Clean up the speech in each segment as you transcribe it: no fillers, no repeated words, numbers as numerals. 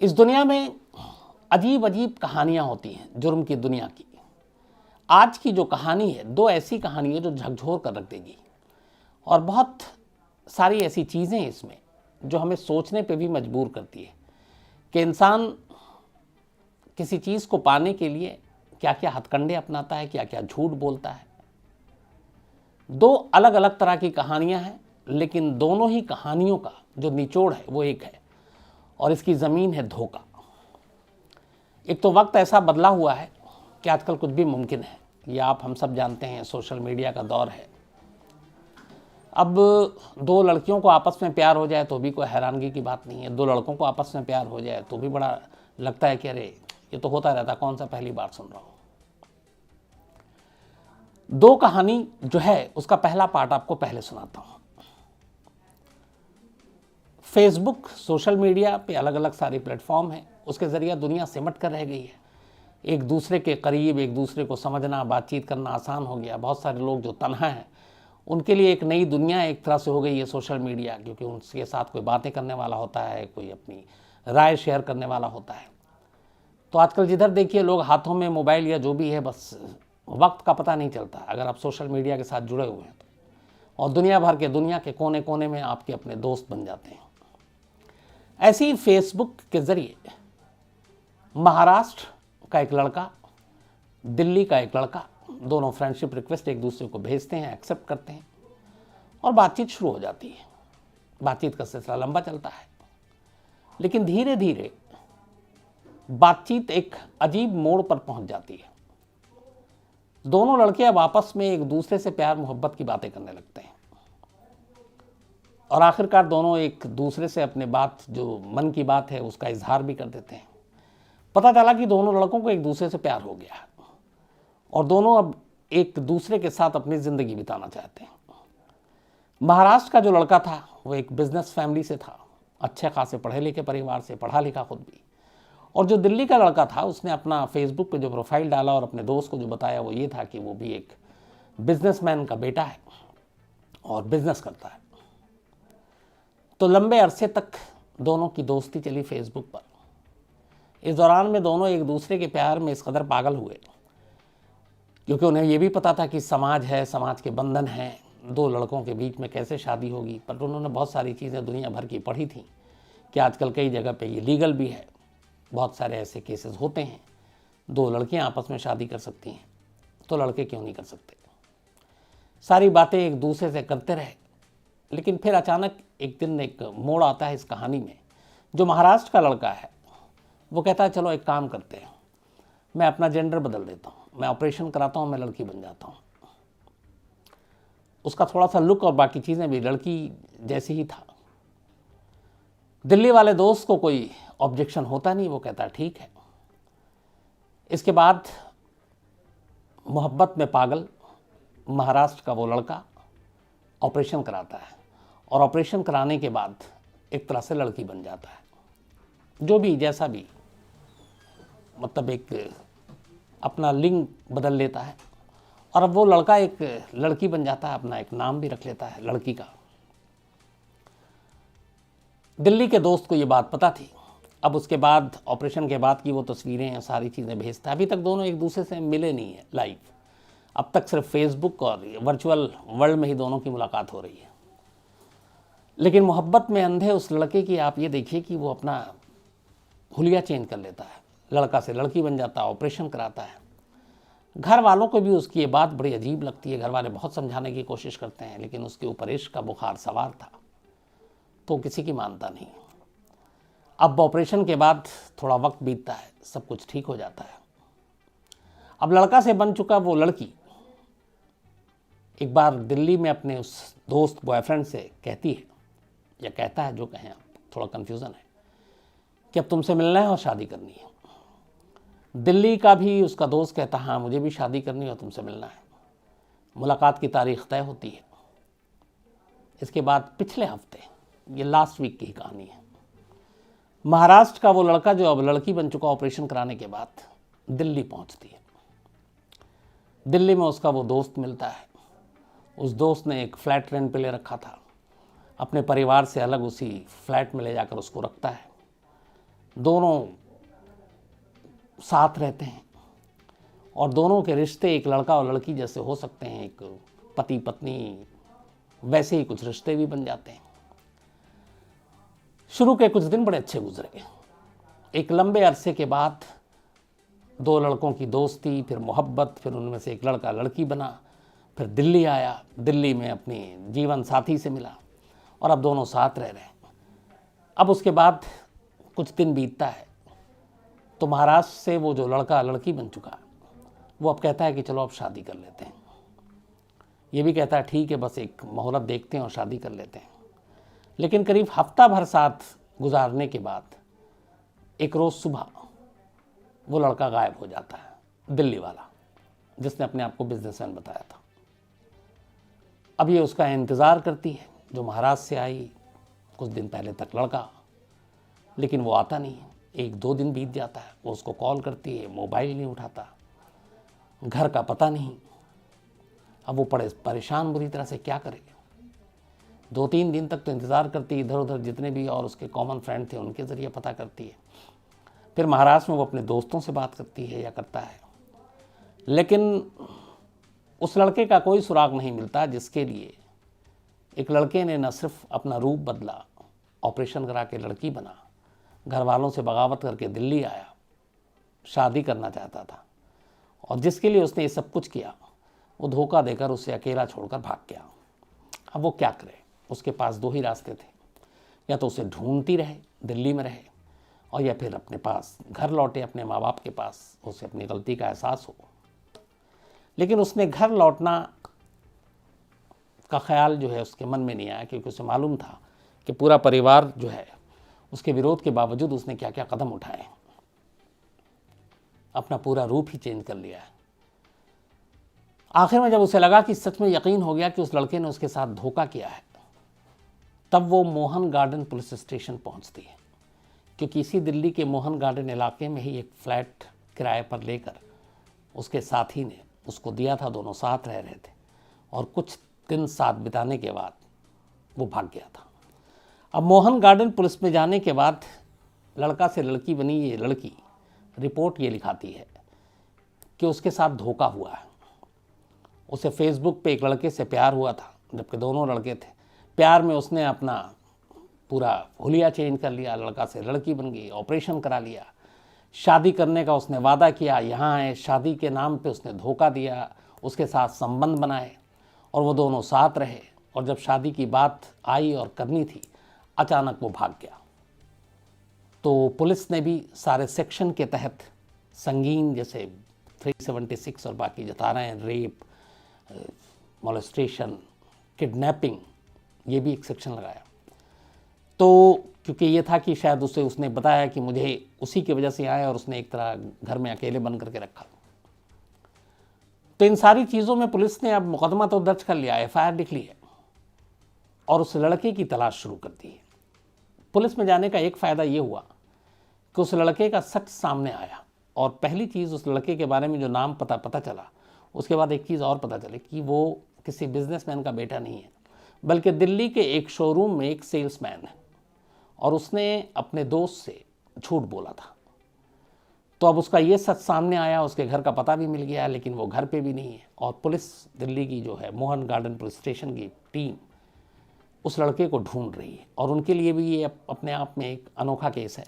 इस दुनिया में अजीब अजीब कहानियाँ होती हैं, जुर्म की दुनिया की। आज की जो कहानी है, दो ऐसी कहानी है जो झकझोर कर रख देगी, और बहुत सारी ऐसी चीज़ें इसमें जो हमें सोचने पे भी मजबूर करती है कि इंसान किसी चीज़ को पाने के लिए क्या क्या हथकंडे अपनाता है, क्या क्या झूठ बोलता है। दो अलग अलग तरह की कहानियाँ हैं, लेकिन दोनों ही कहानियों का जो निचोड़ है वो एक है, और इसकी ज़मीन है धोखा। एक तो वक्त ऐसा बदला हुआ है कि आजकल कुछ भी मुमकिन है, ये हम सब जानते हैं, सोशल मीडिया का दौर है। अब दो लड़कियों को आपस में प्यार हो जाए तो भी कोई हैरानगी की बात नहीं है, दो लड़कों को आपस में प्यार हो जाए तो भी बड़ा लगता है कि अरे ये तो होता रहता, कौन सा पहली बार सुन रहा हूँ। दो कहानी जो है उसका पहला पार्ट आपको पहले सुनाता हूँ। फेसबुक, सोशल मीडिया पे अलग अलग सारे प्लेटफॉर्म हैं, उसके ज़रिए दुनिया सिमट कर रह गई है। एक दूसरे के करीब, एक दूसरे को समझना, बातचीत करना आसान हो गया। बहुत सारे लोग जो तन्हा हैं उनके लिए एक नई दुनिया एक तरह से हो गई है सोशल मीडिया, क्योंकि उनके साथ कोई बातें करने वाला होता है, कोई अपनी राय शेयर करने वाला होता है। तो आजकल जिधर देखिए लोग हाथों में मोबाइल या जो भी है, बस वक्त का पता नहीं चलता अगर आप सोशल मीडिया के साथ जुड़े हुए हैं तो, और दुनिया के कोने कोने में आपके अपने दोस्त बन जाते हैं। ऐसे ही फेसबुक के ज़रिए महाराष्ट्र का एक लड़का, दिल्ली का एक लड़का, दोनों फ्रेंडशिप रिक्वेस्ट एक दूसरे को भेजते हैं, एक्सेप्ट करते हैं, और बातचीत शुरू हो जाती है। बातचीत का सिलसिला लंबा चलता है, लेकिन धीरे धीरे बातचीत एक अजीब मोड़ पर पहुंच जाती है। दोनों लड़के अब आपस में एक दूसरे से प्यार मोहब्बत की बातें करने लगते हैं, और आखिरकार दोनों एक दूसरे से अपने बात, जो मन की बात है, उसका इजहार भी कर देते हैं। पता चला कि दोनों लड़कों को एक दूसरे से प्यार हो गया, और दोनों अब एक दूसरे के साथ अपनी ज़िंदगी बिताना चाहते हैं। महाराष्ट्र का जो लड़का था वो एक बिजनेस फैमिली से था, अच्छे खासे पढ़े लिखे परिवार से, पढ़ा लिखा खुद भी। और जो दिल्ली का लड़का था उसने अपना फेसबुक पे जो प्रोफाइल डाला और अपने दोस्त को जो बताया वो ये था कि वो भी एक बिजनेसमैन का बेटा है और बिजनेस करता है। तो लंबे अरसे तक दोनों की दोस्ती चली फेसबुक पर। इस दौरान में दोनों एक दूसरे के प्यार में इस कदर पागल हुए, क्योंकि उन्हें ये भी पता था कि समाज है, समाज के बंधन हैं, दो लड़कों के बीच में कैसे शादी होगी। पर उन्होंने बहुत सारी चीज़ें दुनिया भर की पढ़ी थी कि आजकल कई जगह पे ये लीगल भी है, बहुत सारे ऐसे केसेस होते हैं, दो लड़कियां आपस में शादी कर सकती हैं, तो लड़के क्यों नहीं कर सकते। सारी बातें एक दूसरे से करते रहे, लेकिन फिर अचानक एक दिन एक मोड़ आता है इस कहानी में। जो महाराष्ट्र का लड़का है वो कहता है चलो एक काम करते हैं, मैं अपना जेंडर बदल देता हूँ, मैं ऑपरेशन कराता हूँ, मैं लड़की बन जाता हूँ। उसका थोड़ा सा लुक और बाकी चीज़ें भी लड़की जैसी ही था। दिल्ली वाले दोस्त को कोई ऑब्जेक्शन होता नहीं, वो कहता है ठीक है। इसके बाद मोहब्बत में पागल महाराष्ट्र का वो लड़का ऑपरेशन कराता है, और ऑपरेशन कराने के बाद एक तरह से लड़की बन जाता है। जो भी जैसा भी, मतलब एक अपना लिंग बदल लेता है, और अब वो लड़का एक लड़की बन जाता है, अपना एक नाम भी रख लेता है लड़की का। दिल्ली के दोस्त को ये बात पता थी। अब उसके बाद ऑपरेशन के बाद की वो तस्वीरें हैं, सारी चीज़ें भेजता है। अभी तक दोनों एक दूसरे से मिले नहीं है लाइव, अब तक सिर्फ फेसबुक और वर्चुअल वर्ल्ड में ही दोनों की मुलाकात हो रही है। लेकिन मोहब्बत में अंधे उस लड़के की आप ये देखिए कि वो अपना हुलिया चेंज कर लेता है, लड़का से लड़की बन जाता है, ऑपरेशन कराता है। घर वालों को भी उसकी ये बात बड़ी अजीब लगती है। घर वाले बहुत समझाने की कोशिश करते हैं, लेकिन उसके ऊपर इश्क का बुखार सवार था, तो किसी की मानता नहीं। अब ऑपरेशन के बाद थोड़ा वक्त बीतता है, सब कुछ ठीक हो जाता है। अब लड़का से बन चुका वो लड़की एक बार दिल्ली में अपने उस दोस्त बॉयफ्रेंड से कहती है, या कहता है, जो कहें आप, थोड़ा कन्फ्यूज़न है, कि अब तुमसे मिलना है और शादी करनी है। दिल्ली का भी उसका दोस्त कहता है हाँ मुझे भी शादी करनी है और तुमसे मिलना है। मुलाकात की तारीख तय होती है। इसके बाद पिछले हफ्ते, ये लास्ट वीक की ही कहानी है, महाराष्ट्र का वो लड़का जो अब लड़की बन चुका ऑपरेशन कराने के बाद दिल्ली पहुंचती है। दिल्ली में उसका वो दोस्त मिलता है। उस दोस्त ने एक फ्लैट रेंट पे ले रखा था, अपने परिवार से अलग उसी फ्लैट में ले जाकर उसको रखता है। दोनों साथ रहते हैं और दोनों के रिश्ते एक लड़का और लड़की जैसे हो सकते हैं, एक पति पत्नी, वैसे ही कुछ रिश्ते भी बन जाते हैं। शुरू के कुछ दिन बड़े अच्छे गुजरे। एक लंबे अरसे के बाद दो लड़कों की दोस्ती, फिर मोहब्बत, फिर उनमें से एक लड़का लड़की बना, फिर दिल्ली आया, दिल्ली में अपनी जीवन साथी से मिला और अब दोनों साथ रह रहे हैं। अब उसके बाद कुछ दिन बीतता है तो महाराष्ट्र से वो जो लड़का लड़की बन चुका, वो अब कहता है कि चलो अब शादी कर लेते हैं। ये भी कहता है ठीक है, बस एक मुहूर्त देखते हैं और शादी कर लेते हैं। लेकिन करीब हफ्ता भर साथ गुजारने के बाद एक रोज़ सुबह वो लड़का गायब हो जाता है, दिल्ली वाला जिसने अपने आप को बिजनेसमैन बताया था। अब ये उसका इंतज़ार करती है जो महाराष्ट्र से आई कुछ दिन पहले तक लड़का, लेकिन वो आता नहीं है। 1-2 दिन बीत जाता है, वो उसको कॉल करती है, मोबाइल नहीं उठाता, घर का पता नहीं। अब वो परेशान बुरी तरह से, क्या करे। 2-3 दिन तक तो इंतज़ार करती, इधर उधर जितने भी और उसके कॉमन फ्रेंड थे उनके ज़रिए पता करती है। फिर महाराष्ट्र में वो अपने दोस्तों से बात करती है या करता है, लेकिन उस लड़के का कोई सुराग नहीं मिलता जिसके लिए एक लड़के ने न सिर्फ अपना रूप बदला, ऑपरेशन करा के लड़की बना, घर वालों से बगावत करके दिल्ली आया, शादी करना चाहता था और जिसके लिए उसने ये सब कुछ किया, वो धोखा देकर उसे अकेला छोड़कर भाग गया। अब वो क्या करे, उसके पास 2 ही रास्ते थे, या तो उसे ढूंढती रहे, दिल्ली में रहे, और या फिर अपने पास घर लौटे, अपने माँ बाप के पास, उसे अपनी गलती का एहसास हो। लेकिन उसने घर लौटना का ख्याल जो है उसके मन में नहीं आया, क्योंकि उसे मालूम था कि पूरा परिवार जो है उसके विरोध के बावजूद उसने क्या क्या कदम उठाए, अपना पूरा रूप ही चेंज कर लिया है। आखिर में जब उसे लगा कि सच में यकीन हो गया कि उस लड़के ने उसके साथ धोखा किया है, तब वो मोहन गार्डन पुलिस स्टेशन पहुंचती है, क्योंकि इसी दिल्ली के मोहन गार्डन इलाके में ही एक फ्लैट किराए पर लेकर उसके साथी ने उसको दिया था। दोनों साथ रह रहे थे और कुछ दिन साथ बिताने के बाद वो भाग गया था। अब मोहन गार्डन पुलिस में जाने के बाद लड़का से लड़की बनी ये लड़की रिपोर्ट ये लिखाती है कि उसके साथ धोखा हुआ है। उसे फेसबुक पे एक लड़के से प्यार हुआ था, जबकि दोनों लड़के थे। प्यार में उसने अपना पूरा हुलिया चेंज कर लिया, लड़का से लड़की बन गई, ऑपरेशन करा लिया, शादी करने का उसने वादा किया, यहाँ आए, शादी के नाम पे उसने धोखा दिया, उसके साथ संबंध बनाए और वो दोनों साथ रहे। और जब शादी की बात आई और करनी थी, अचानक वो भाग गया। तो पुलिस ने भी सारे सेक्शन के तहत संगीन, जैसे 376 और बाकी जो धाराएं हैं, रेप, मोलेस्टेशन, किडनैपिंग, ये भी एक सेक्शन लगाया। तो क्योंकि ये था कि शायद उसने बताया कि मुझे उसी की वजह से आया और उसने एक तरह घर में अकेले बंद करके रखा। तो इन सारी चीज़ों में पुलिस ने अब मुकदमा तो दर्ज कर लिया, FIR लिख ली है और उस लड़के की तलाश शुरू कर दी है। पुलिस में जाने का एक फ़ायदा ये हुआ कि उस लड़के का सच सामने आया और पहली चीज़ उस लड़के के बारे में जो नाम पता चला, उसके बाद एक चीज़ और पता चली कि वो किसी बिजनेसमैन का बेटा नहीं है, बल्कि दिल्ली के एक शोरूम में एक सेल्समैन है और उसने अपने दोस्त से झूठ बोला था। तो अब उसका ये सच सामने आया, उसके घर का पता भी मिल गया, लेकिन वो घर पे भी नहीं है। और पुलिस दिल्ली की जो है मोहन गार्डन पुलिस स्टेशन की टीम उस लड़के को ढूंढ रही है और उनके लिए भी ये अपने आप में एक अनोखा केस है,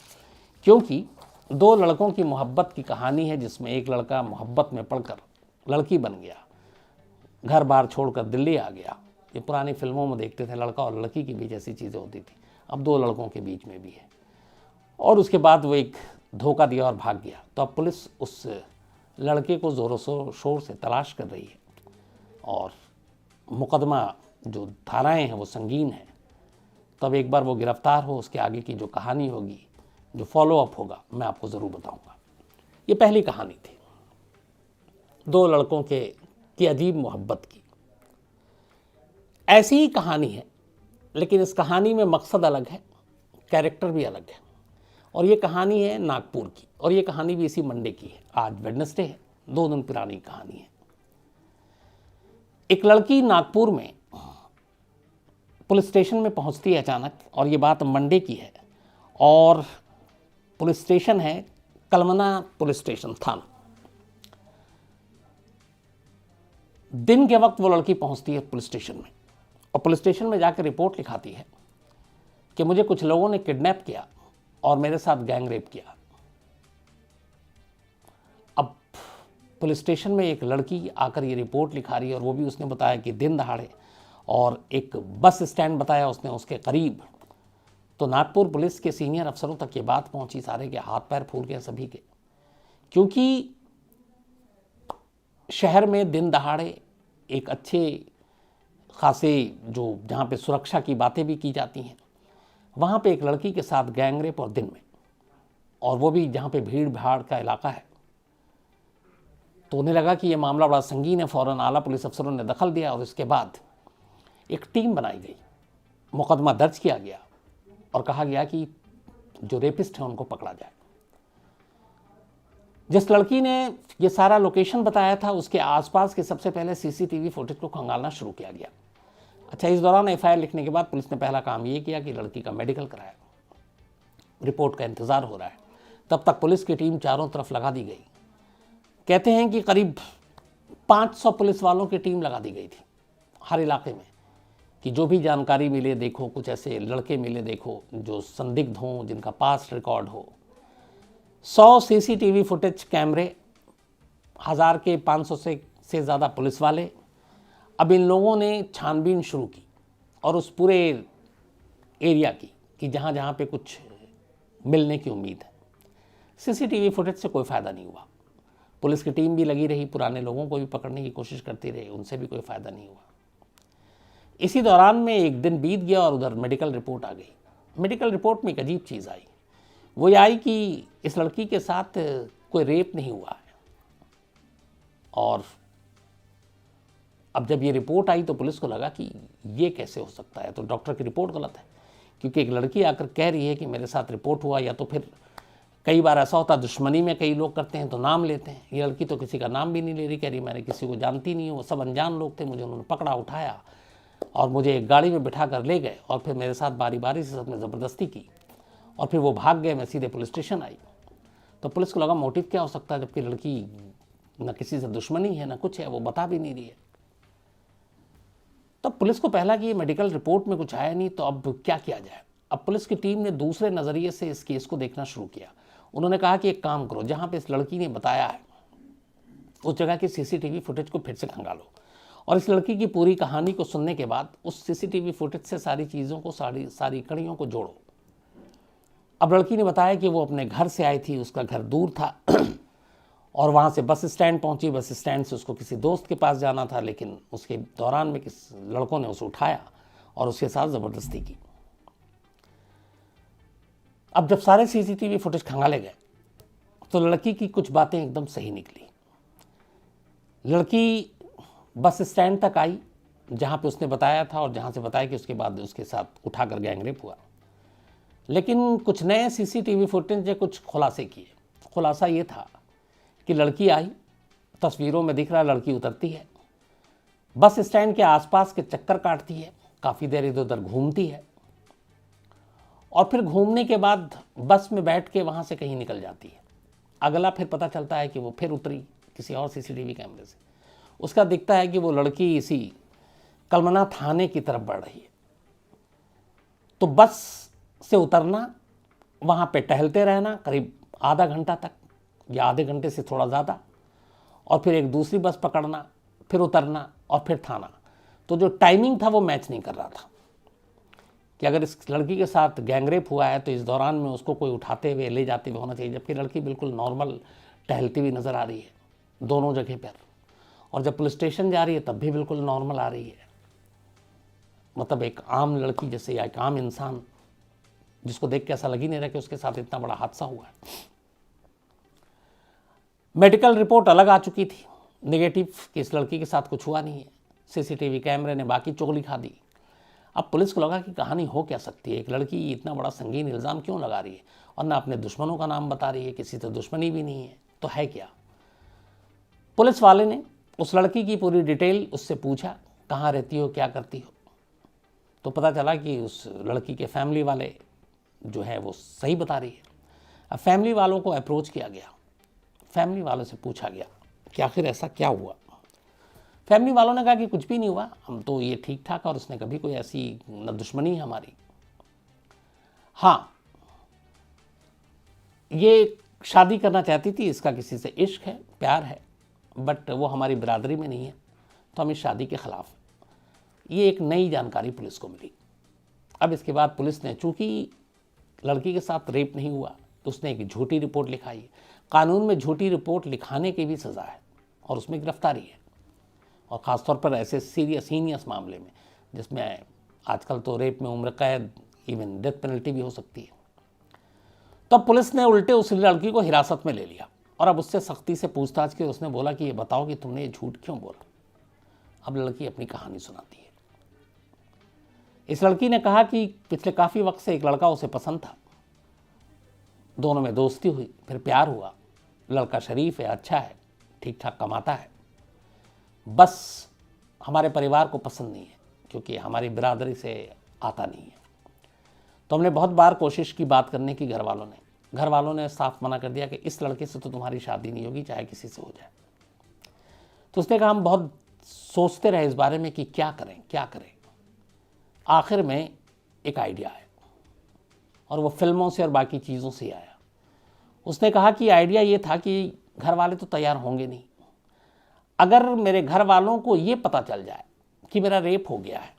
क्योंकि 2 लड़कों की मोहब्बत की कहानी है, जिसमें एक लड़का मोहब्बत में पड़कर लड़की बन गया, घर बार छोड़कर दिल्ली आ गया। ये पुरानी फिल्मों में देखते थे, लड़का और लड़की के बीच ऐसी चीज़ें होती थी, अब 2 लड़कों के बीच में भी है। और उसके बाद वो एक धोखा दिया और भाग गया। तो अब पुलिस उस लड़के को ज़ोरों शोर से तलाश कर रही है और मुकदमा जो धाराएं हैं वो संगीन है। तब एक बार वो गिरफ्तार हो, उसके आगे की जो कहानी होगी, जो फॉलोअप होगा, मैं आपको ज़रूर बताऊंगा। ये पहली कहानी थी 2 लड़कों की अजीब मोहब्बत की। ऐसी ही कहानी है, लेकिन इस कहानी में मकसद अलग है, कैरेक्टर भी अलग है। और ये कहानी है नागपुर की, और ये कहानी भी इसी मंडे की है। आज वेडनेसडे है, 2 दिन पुरानी कहानी है। एक लड़की नागपुर में पुलिस स्टेशन में पहुंचती है अचानक, और ये बात मंडे की है। और पुलिस स्टेशन है, कलमना पुलिस स्टेशन थाना। दिन के वक्त वो लड़की पहुंचती है पुलिस स्टेशन में और पुलिस स्टेशन में जाकर रिपोर्ट लिखाती है कि मुझे कुछ लोगों ने किडनैप किया और मेरे साथ गैंग रेप किया। अब पुलिस स्टेशन में एक लड़की आकर ये रिपोर्ट लिखा रही है और वो भी उसने बताया कि दिन दहाड़े, और एक बस स्टैंड बताया उसने उसके करीब। तो नागपुर पुलिस के सीनियर अफसरों तक ये बात पहुंची, सारे के हाथ पैर फूल गए सभी के, क्योंकि शहर में दिन दहाड़े एक अच्छे खासे जो जहाँ पे सुरक्षा की बातें भी की जाती हैं, वहाँ पे एक लड़की के साथ गैंग रेप और दिन में, और वो भी जहाँ पे भीड़ भाड़ का इलाका है। तो उन्हें लगा कि ये मामला बड़ा संगीन है। फ़ौरन आला पुलिस अफसरों ने दखल दिया और इसके बाद एक टीम बनाई गई, मुकदमा दर्ज किया गया और कहा गया कि जो रेपिस्ट हैं उनको पकड़ा जाए। जिस लड़की ने ये सारा लोकेशन बताया था उसके आसपास के सबसे पहले सीसीटीवी फुटेज को खंगालना शुरू किया गया। अच्छा, इस दौरान एफआईआर लिखने के बाद पुलिस ने पहला काम ये किया कि लड़की का मेडिकल कराया। रिपोर्ट का इंतजार हो रहा है, तब तक पुलिस की टीम चारों तरफ लगा दी गई। कहते हैं कि करीब 500 पुलिस वालों की टीम लगा दी गई थी हर इलाके में, कि जो भी जानकारी मिले देखो, कुछ ऐसे लड़के मिले देखो जो संदिग्ध हों, जिनका पास्ट रिकॉर्ड हो। 100 सीसीटीवी फुटेज कैमरे, 1000 के 500 से ज़्यादा पुलिस वाले। अब इन लोगों ने छानबीन शुरू की और उस पूरे एरिया की कि जहाँ जहाँ पे कुछ मिलने की उम्मीद है। सीसीटीवी फुटेज से कोई फ़ायदा नहीं हुआ। पुलिस की टीम भी लगी रही, पुराने लोगों को भी पकड़ने की कोशिश करती रही, उनसे भी कोई फ़ायदा नहीं हुआ। इसी दौरान में एक दिन बीत गया और उधर मेडिकल रिपोर्ट आ गई। मेडिकल रिपोर्ट में एक अजीब चीज़ आई। वो ये आई कि इस लड़की के साथ कोई रेप नहीं हुआ है। और अब जब ये रिपोर्ट आई तो पुलिस को लगा कि ये कैसे हो सकता है, तो डॉक्टर की रिपोर्ट गलत है, क्योंकि एक लड़की आकर कह रही है कि मेरे साथ रिपोर्ट हुआ। या तो फिर कई बार ऐसा होता है दुश्मनी में कई लोग करते हैं तो नाम लेते हैं, ये लड़की तो किसी का नाम भी नहीं ले रही, कह रही मैंने किसी को जानती नहीं हूँ, वो सब अनजान लोग थे, मुझे उन्होंने पकड़ा, उठाया और मुझे एक गाड़ी में बिठा कर ले गए और फिर मेरे साथ बारी बारी से सबने ज़बरदस्ती की और फिर वो भाग गए। मैं सीधे पुलिस स्टेशन आई। तो पुलिस को लगा मोटिव क्या हो सकता है, जबकि लड़की न किसी से दुश्मनी है न कुछ है, वो बता भी नहीं रही है। तब पुलिस को पहला कि ये मेडिकल रिपोर्ट में कुछ आया नहीं, तो अब क्या किया जाए। अब पुलिस की टीम ने दूसरे नज़रिए से इस केस को देखना शुरू किया। उन्होंने कहा कि एक काम करो, जहाँ पे इस लड़की ने बताया है उस जगह की सीसीटीवी फुटेज को फिर से खंगालो और इस लड़की की पूरी कहानी को सुनने के बाद उस सीसीटीवी फुटेज से सारी चीज़ों को, सारी कड़ियों को जोड़ो। अब लड़की ने बताया कि वो अपने घर से आई थी, उसका घर दूर था और वहाँ से बस स्टैंड पहुँची। बस स्टैंड से उसको किसी दोस्त के पास जाना था, लेकिन उसके दौरान में किस लड़कों ने उसे उठाया और उसके साथ ज़बरदस्ती की। अब जब सारे सीसीटीवी फुटेज खंगाले गए तो लड़की की कुछ बातें एकदम सही निकली। लड़की बस स्टैंड तक आई जहाँ पे उसने बताया था और जहाँ से बताया कि उसके बाद उसके साथ उठाकर गैंगरेप हुआ। लेकिन कुछ नए सीसीटीवी फुटेज ने कुछ खुलासे किए। खुलासा ये था कि लड़की आई, तस्वीरों में दिख रहा लड़की उतरती है, बस स्टैंड के आसपास के चक्कर काटती है, काफ़ी देर इधर उधर घूमती है और फिर घूमने के बाद बस में बैठ के वहाँ से कहीं निकल जाती है। अगला फिर पता चलता है कि वो फिर उतरी किसी और सीसीटीवी कैमरे से। उसका दिखता है कि वो लड़की इसी कलमना थाने की तरफ बढ़ रही है। तो बस से उतरना, वहाँ पे टहलते रहना करीब आधा घंटा तक या आधे घंटे से थोड़ा ज़्यादा, और फिर एक दूसरी बस पकड़ना, फिर उतरना और फिर थाना। तो जो टाइमिंग था वो मैच नहीं कर रहा था कि अगर इस लड़की के साथ गैंगरेप हुआ है तो इस दौरान में उसको कोई उठाते हुए ले जाते हुए होना चाहिए, जबकि लड़की बिल्कुल नॉर्मल टहलती हुई नज़र आ रही है दोनों जगह पर। और जब पुलिस स्टेशन जा रही है तब भी बिल्कुल नॉर्मल आ रही है, मतलब एक आम लड़की जैसे या एक आम इंसान जिसको देख के ऐसा लग ही नहीं रहा कि उसके साथ इतना बड़ा हादसा हुआ है। मेडिकल रिपोर्ट अलग आ चुकी थी, नेगेटिव, कि इस लड़की के साथ कुछ हुआ नहीं है। सीसीटीवी कैमरे ने बाकी चुगली खा दी। अब पुलिस को लगा कि कहानी हो क्या सकती है, एक लड़की इतना बड़ा संगीन इल्ज़ाम क्यों लगा रही है और ना अपने दुश्मनों का नाम बता रही है, किसी से दुश्मनी भी नहीं है, तो है क्या। पुलिस वाले ने उस लड़की की पूरी डिटेल उससे पूछा, कहाँ रहती हो, क्या करती हो। तो पता चला कि उस लड़की के फैमिली वाले जो है वो सही बता रही है, अब फैमिली वालों को अप्रोच किया गया, फैमिली वालों से पूछा गया कि आखिर ऐसा क्या हुआ। फैमिली वालों ने कहा कि कुछ भी नहीं हुआ, हम तो ये ठीक ठाक, और उसने कभी कोई ऐसी न दुश्मनी है हमारी। हाँ, ये शादी करना चाहती थी, इसका किसी से इश्क है, प्यार है, बट वो हमारी बिरादरी में नहीं है, तो हम इस शादी के खिलाफ हैं। ये एक नई जानकारी पुलिस को मिली। अब इसके बाद पुलिस ने, चूंकि लड़की के साथ रेप नहीं हुआ, तो उसने एक झूठी रिपोर्ट लिखाई। कानून में झूठी रिपोर्ट लिखाने की भी सज़ा है और उसमें गिरफ्तारी है, और ख़ासतौर पर ऐसे सीरियस मामले में, जिसमें आजकल तो रेप में उम्र कैद, इवन डेथ पेनल्टी भी हो सकती है। तब पुलिस ने उल्टे उस लड़की को हिरासत में ले लिया और अब उससे सख्ती से पूछताछ की। उसने बोला कि ये बताओ कि तुमने ये झूठ क्यों बोला। अब लड़की अपनी कहानी सुनाती है। इस लड़की ने कहा कि पिछले काफ़ी वक्त से एक लड़का उसे पसंद था, दोनों में दोस्ती हुई, फिर प्यार हुआ। लड़का शरीफ है, अच्छा है, ठीक ठाक कमाता है, बस हमारे परिवार को पसंद नहीं है क्योंकि हमारी बिरादरी से आता नहीं है। तो हमने बहुत बार कोशिश की बात करने की, घर वालों ने साफ मना कर दिया कि इस लड़के से तो तुम्हारी शादी नहीं होगी, चाहे किसी से हो जाए। तो उसने कहा हम बहुत सोचते रहे इस बारे में कि क्या करें। आखिर में एक आइडिया आया, और वो फिल्मों से और बाकी चीज़ों से आया। उसने कहा कि आइडिया ये था कि घर वाले तो तैयार होंगे नहीं, अगर मेरे घर वालों को ये पता चल जाए कि मेरा रेप हो गया है,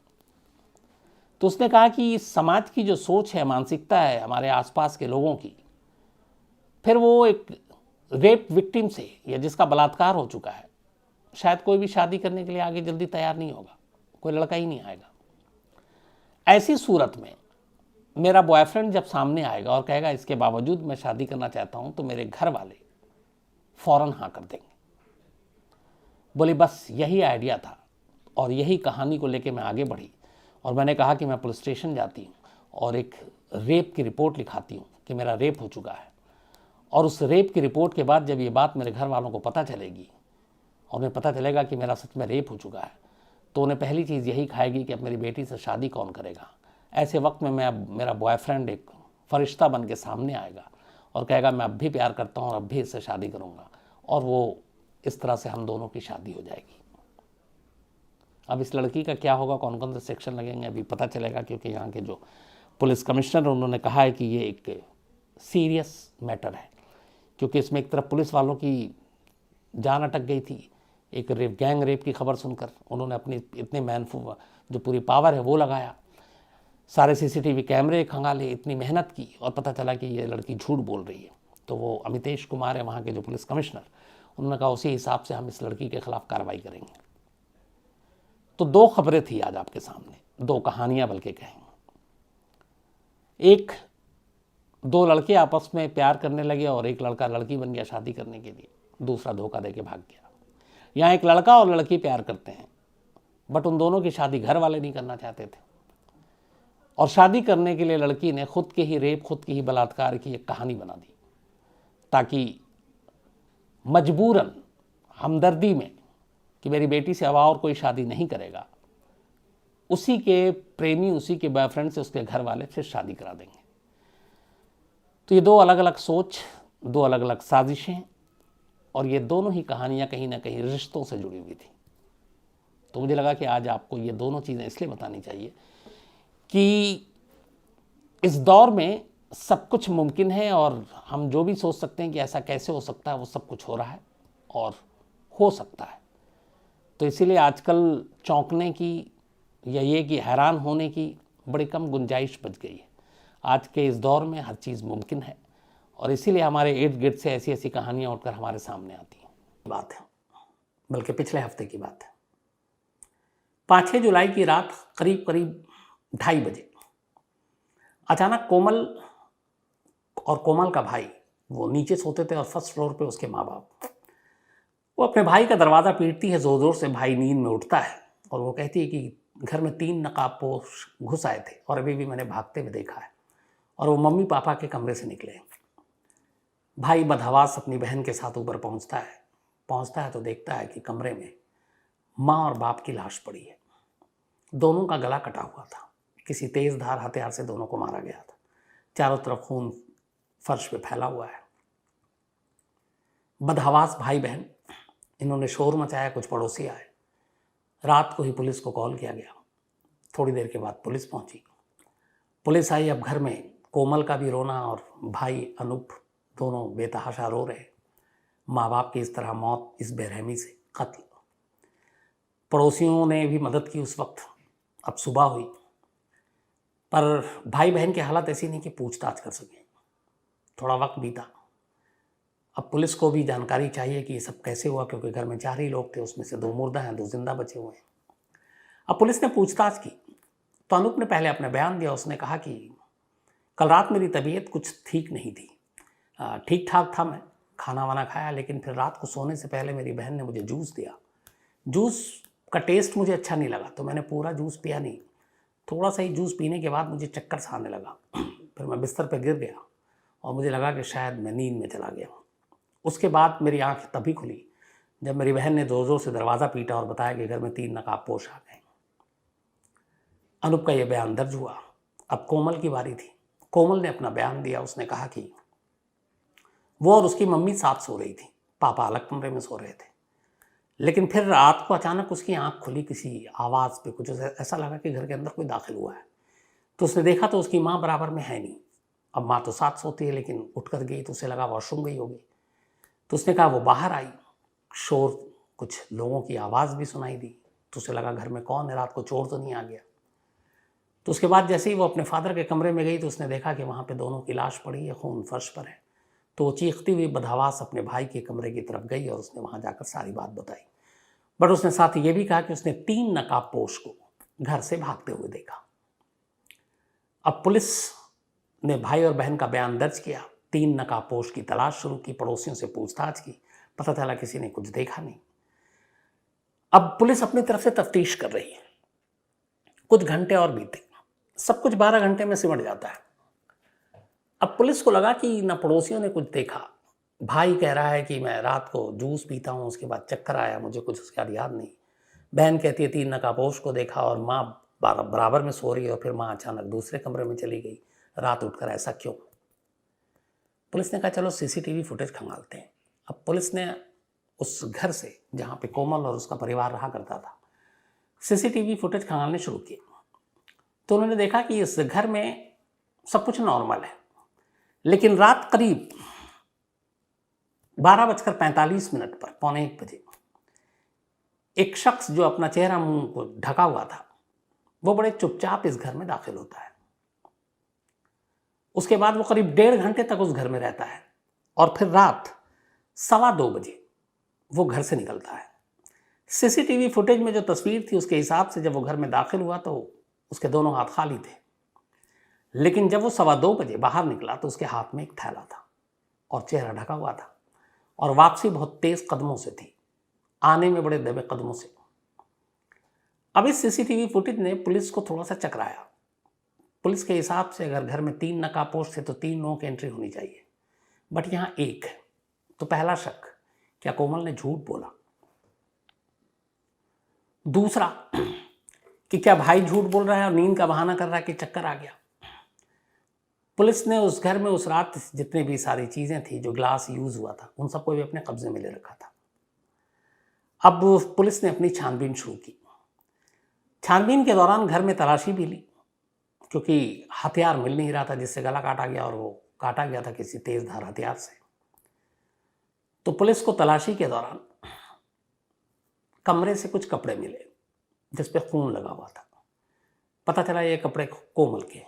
तो उसने कहा कि समाज की जो सोच है, मानसिकता है हमारे आसपास के लोगों की, फिर वो एक रेप विक्टिम से, या जिसका बलात्कार हो चुका है, शायद कोई भी शादी करने के लिए आगे जल्दी तैयार नहीं होगा, कोई लड़का ही नहीं आएगा। ऐसी सूरत में मेरा बॉयफ्रेंड जब सामने आएगा और कहेगा इसके बावजूद मैं शादी करना चाहता हूं, तो मेरे घर वाले फौरन हाँ कर देंगे। बोली बस यही आइडिया था, और यही कहानी को लेके मैं आगे बढ़ी, और मैंने कहा कि मैं पुलिस स्टेशन जाती हूँ और एक रेप की रिपोर्ट लिखाती हूँ कि मेरा रेप हो चुका है, और उस रेप की रिपोर्ट के बाद जब ये बात मेरे घर वालों को पता चलेगी और उन्हें पता चलेगा कि मेरा सच में रेप हो चुका है, तो उन्हें पहली चीज़ यही खाएगी कि अब मेरी बेटी से शादी कौन करेगा। ऐसे वक्त में मेरा बॉयफ्रेंड एक फरिश्ता बन के सामने आएगा और कहेगा मैं अब भी प्यार करता हूँ और अब भी इससे शादी करूँगा, और वो इस तरह से हम दोनों की शादी हो जाएगी। अब इस लड़की का क्या होगा, कौन कौन से सेक्शन लगेंगे, अभी पता चलेगा, क्योंकि यहाँ के जो पुलिस कमिश्नर उन्होंने कहा है कि ये एक सीरियस मैटर है, क्योंकि इसमें एक तरफ पुलिस वालों की जान अटक गई थी। एक गैंग रेप की खबर सुनकर उन्होंने अपनी इतने जो पूरी पावर है वो लगाया, सारे सीसीटीवी कैमरे खंगाले, इतनी मेहनत की, और पता चला कि ये लड़की झूठ बोल रही है। तो वो अमितेश कुमार है वहाँ के जो पुलिस कमिश्नर, उन्होंने कहा उसी हिसाब से हम इस लड़की के खिलाफ कार्रवाई करेंगे। तो दो खबरें थी आज आपके सामने, दो कहानियां बल्कि कहेंगे। एक, दो लड़के आपस में प्यार करने लगे और एक लड़का लड़की बन गया शादी करने के लिए, दूसरा धोखा देके भाग गया। यहाँ एक लड़का और लड़की प्यार करते हैं, बट उन दोनों की शादी घर वाले नहीं करना चाहते थे, और शादी करने के लिए लड़की ने खुद के ही रेप, खुद के ही बलात्कार की एक कहानी बना दी, ताकि मजबूरन, हमदर्दी में, कि मेरी बेटी से अब और कोई शादी नहीं करेगा, उसी के प्रेमी, उसी के बॉयफ्रेंड से उसके घर वाले फिर शादी करा देंगे। तो ये दो अलग अलग सोच, दो अलग अलग साजिशें, और ये दोनों ही कहानियां कहीं ना कहीं रिश्तों से जुड़ी हुई थी। तो मुझे लगा कि आज आपको ये दोनों चीज़ें इसलिए बतानी चाहिए कि इस दौर में सब कुछ मुमकिन है, और हम जो भी सोच सकते हैं कि ऐसा कैसे हो सकता है, वो सब कुछ हो रहा है और हो सकता है। तो इसीलिए आजकल चौंकने की या ये कि हैरान होने की बड़ी कम गुंजाइश बच गई है। आज के इस दौर में हर चीज़ मुमकिन है, और इसीलिए हमारे इर्द गिर्द से ऐसी ऐसी कहानियाँ उठकर हमारे सामने आती हैं। बात है, बल्कि पिछले हफ्ते की बात है। 5-6 जुलाई की रात करीब 2:30 बजे अचानक कोमल और कोमल का भाई, वो नीचे सोते थे और फर्स्ट फ्लोर पे उसके माँ बाप, वो अपने भाई का दरवाज़ा पीटती है ज़ोर ज़ोर से। भाई नींद में उठता है और वो कहती है कि घर में 3 नकाबपोश घुस आए थे और अभी भी मैंने भागते हुए देखा है, और वो मम्मी पापा के कमरे से निकले। भाई बदहवास अपनी बहन के साथ ऊपर पहुंचता है तो देखता है कि कमरे में माँ और बाप की लाश पड़ी है। दोनों का गला कटा हुआ था, किसी तेज़ धार हथियार से दोनों को मारा गया था। चारों तरफ खून फर्श पे फैला हुआ है। बदहवास भाई बहन, इन्होंने शोर मचाया, कुछ पड़ोसी आए। रात को ही पुलिस को कॉल किया गया। थोड़ी देर के बाद पुलिस पहुंची। पुलिस आई। अब घर में कोमल का भी रोना और भाई अनूप दोनों बेतहाशा रो रहे। माँ बाप की इस तरह मौत, इस बेरहमी से कत्ल। पड़ोसियों ने भी मदद की उस वक्त। अब सुबह हुई, पर भाई बहन की हालत ऐसी नहीं कि पूछताछ कर सकें। थोड़ा वक्त बीता। अब पुलिस को भी जानकारी चाहिए कि ये सब कैसे हुआ, क्योंकि घर में 4 ही लोग थे, उसमें से 2 मुर्दा हैं, 2 जिंदा बचे हुए हैं। अब पुलिस ने पूछताछ की तो अनूप ने पहले अपना बयान दिया। उसने कहा कि कल रात मेरी तबीयत कुछ ठीक नहीं थी, ठीक ठाक था, मैं खाना वाना खाया, लेकिन फिर रात को सोने से पहले मेरी बहन ने मुझे जूस दिया। जूस का टेस्ट मुझे अच्छा नहीं लगा तो मैंने पूरा जूस पिया नहीं। थोड़ा सा ही जूस पीने के बाद मुझे चक्कर सा आने लगा। फिर मैं बिस्तर पर गिर गया और मुझे लगा कि शायद मैं नींद में चला गया। उसके बाद मेरी आंख तभी खुली जब मेरी बहन ने ज़ोर ज़ोर से दरवाज़ा पीटा और बताया कि घर में 3 नकाबपोश आ गए। अनूप का यह बयान दर्ज हुआ। अब कोमल की बारी थी। कोमल ने अपना बयान दिया। उसने कहा कि वो और उसकी मम्मी साथ सो रही थी, पापा अलग कमरे में सो रहे थे। लेकिन फिर रात को अचानक उसकी आंख खुली किसी आवाज़ पे, कुछ ऐसा लगा कि घर के अंदर कोई दाखिल हुआ है। तो उसने देखा तो उसकी माँ बराबर में है नहीं। अब माँ तो साथ सोती है, लेकिन उठ कर गई तो उसे लगा वॉशरूम गई होगी। तो उसने कहा, वो बाहर आई, शोर, कुछ लोगों की आवाज़ भी सुनाई दी। तो उसे लगा घर में कौन है, रात को चोर तो नहीं आ गया। तो उसके बाद जैसे ही वो अपने फादर के कमरे में गई तो उसने देखा कि वहाँ पे दोनों की लाश पड़ी है, खून फर्श पर है। तो वो चीखती हुई बदहवास अपने भाई के कमरे की तरफ गई और उसने वहाँ जाकर सारी बात बताई। बट उसने साथ ही ये भी कहा कि उसने 3 नकाबपोश को घर से भागते हुए देखा। अब पुलिस ने भाई और बहन का बयान दर्ज किया। 3 नकाबपोश की तलाश शुरू की, पड़ोसियों से पूछताछ की, पता चला किसी ने कुछ देखा नहीं। अब पुलिस अपनी तरफ से तफ्तीश कर रही है। कुछ घंटे और बीते, सब कुछ 12 घंटे में सिमट जाता है। अब पुलिस को लगा कि न पड़ोसियों ने कुछ देखा। भाई कह रहा है कि मैं रात को जूस पीता हूँ, उसके बाद चक्कर आया, मुझे कुछ उसका याद नहीं। बहन कहती है 3 नकाबपोश को देखा और माँ बराबर में सो रही है और फिर माँ अचानक दूसरे कमरे में चली गई रात उठकर, ऐसा क्यों? पुलिस ने कहा चलो सीसीटीवी फुटेज खंगालते हैं। अब पुलिस ने उस घर से जहाँ पे कोमल और उसका परिवार रहा करता था सीसीटीवी फुटेज खंगालने शुरू किए। तो उन्होंने देखा कि इस घर में सब कुछ नॉर्मल है, लेकिन रात करीब 12:45 पर, पौने 1 बजे, एक शख्स जो अपना चेहरा मुंह को ढका हुआ था वो बड़े चुपचाप इस घर में दाखिल होता है। उसके बाद वो करीब 1.5 घंटे तक उस घर में रहता है और फिर रात 2:15 बजे वो घर से निकलता है। सीसीटीवी फुटेज में जो तस्वीर थी उसके हिसाब से जब वो घर में दाखिल हुआ तो उसके दोनों हाथ खाली थे, लेकिन जब वो 2:15 बजे बाहर निकला तो उसके हाथ में एक थैला था और चेहरा ढका हुआ था और वापसी बहुत तेज कदमों से थी, आने में बड़े दबे कदमों से। अब इस सीसीटीवी फुटेज ने पुलिस को थोड़ा सा चकराया। पुलिस के हिसाब से अगर घर में 3 नकाबपोश थे तो 3 लोगों की एंट्री होनी चाहिए, बट यहाँ 1 है। तो पहला शक, क्या कोमल ने झूठ बोला? दूसरा कि क्या भाई झूठ बोल रहा है और नींद का बहाना कर रहा है कि चक्कर आ गया? पुलिस ने उस घर में उस रात जितने भी सारी चीजें थी, जो ग्लास यूज हुआ था, उन सबको भी अपने कब्जे में ले रखा था। अब पुलिस ने अपनी छानबीन शुरू की। छानबीन के दौरान घर में तलाशी भी ली, क्योंकि हथियार मिल नहीं रहा था जिससे गला काटा गया, और वो काटा गया था किसी तेज धार हथियार से। तो पुलिस को तलाशी के दौरान कमरे से कुछ कपड़े मिले जिस पे खून लगा हुआ था। पता चला ये कपड़े कोमल के।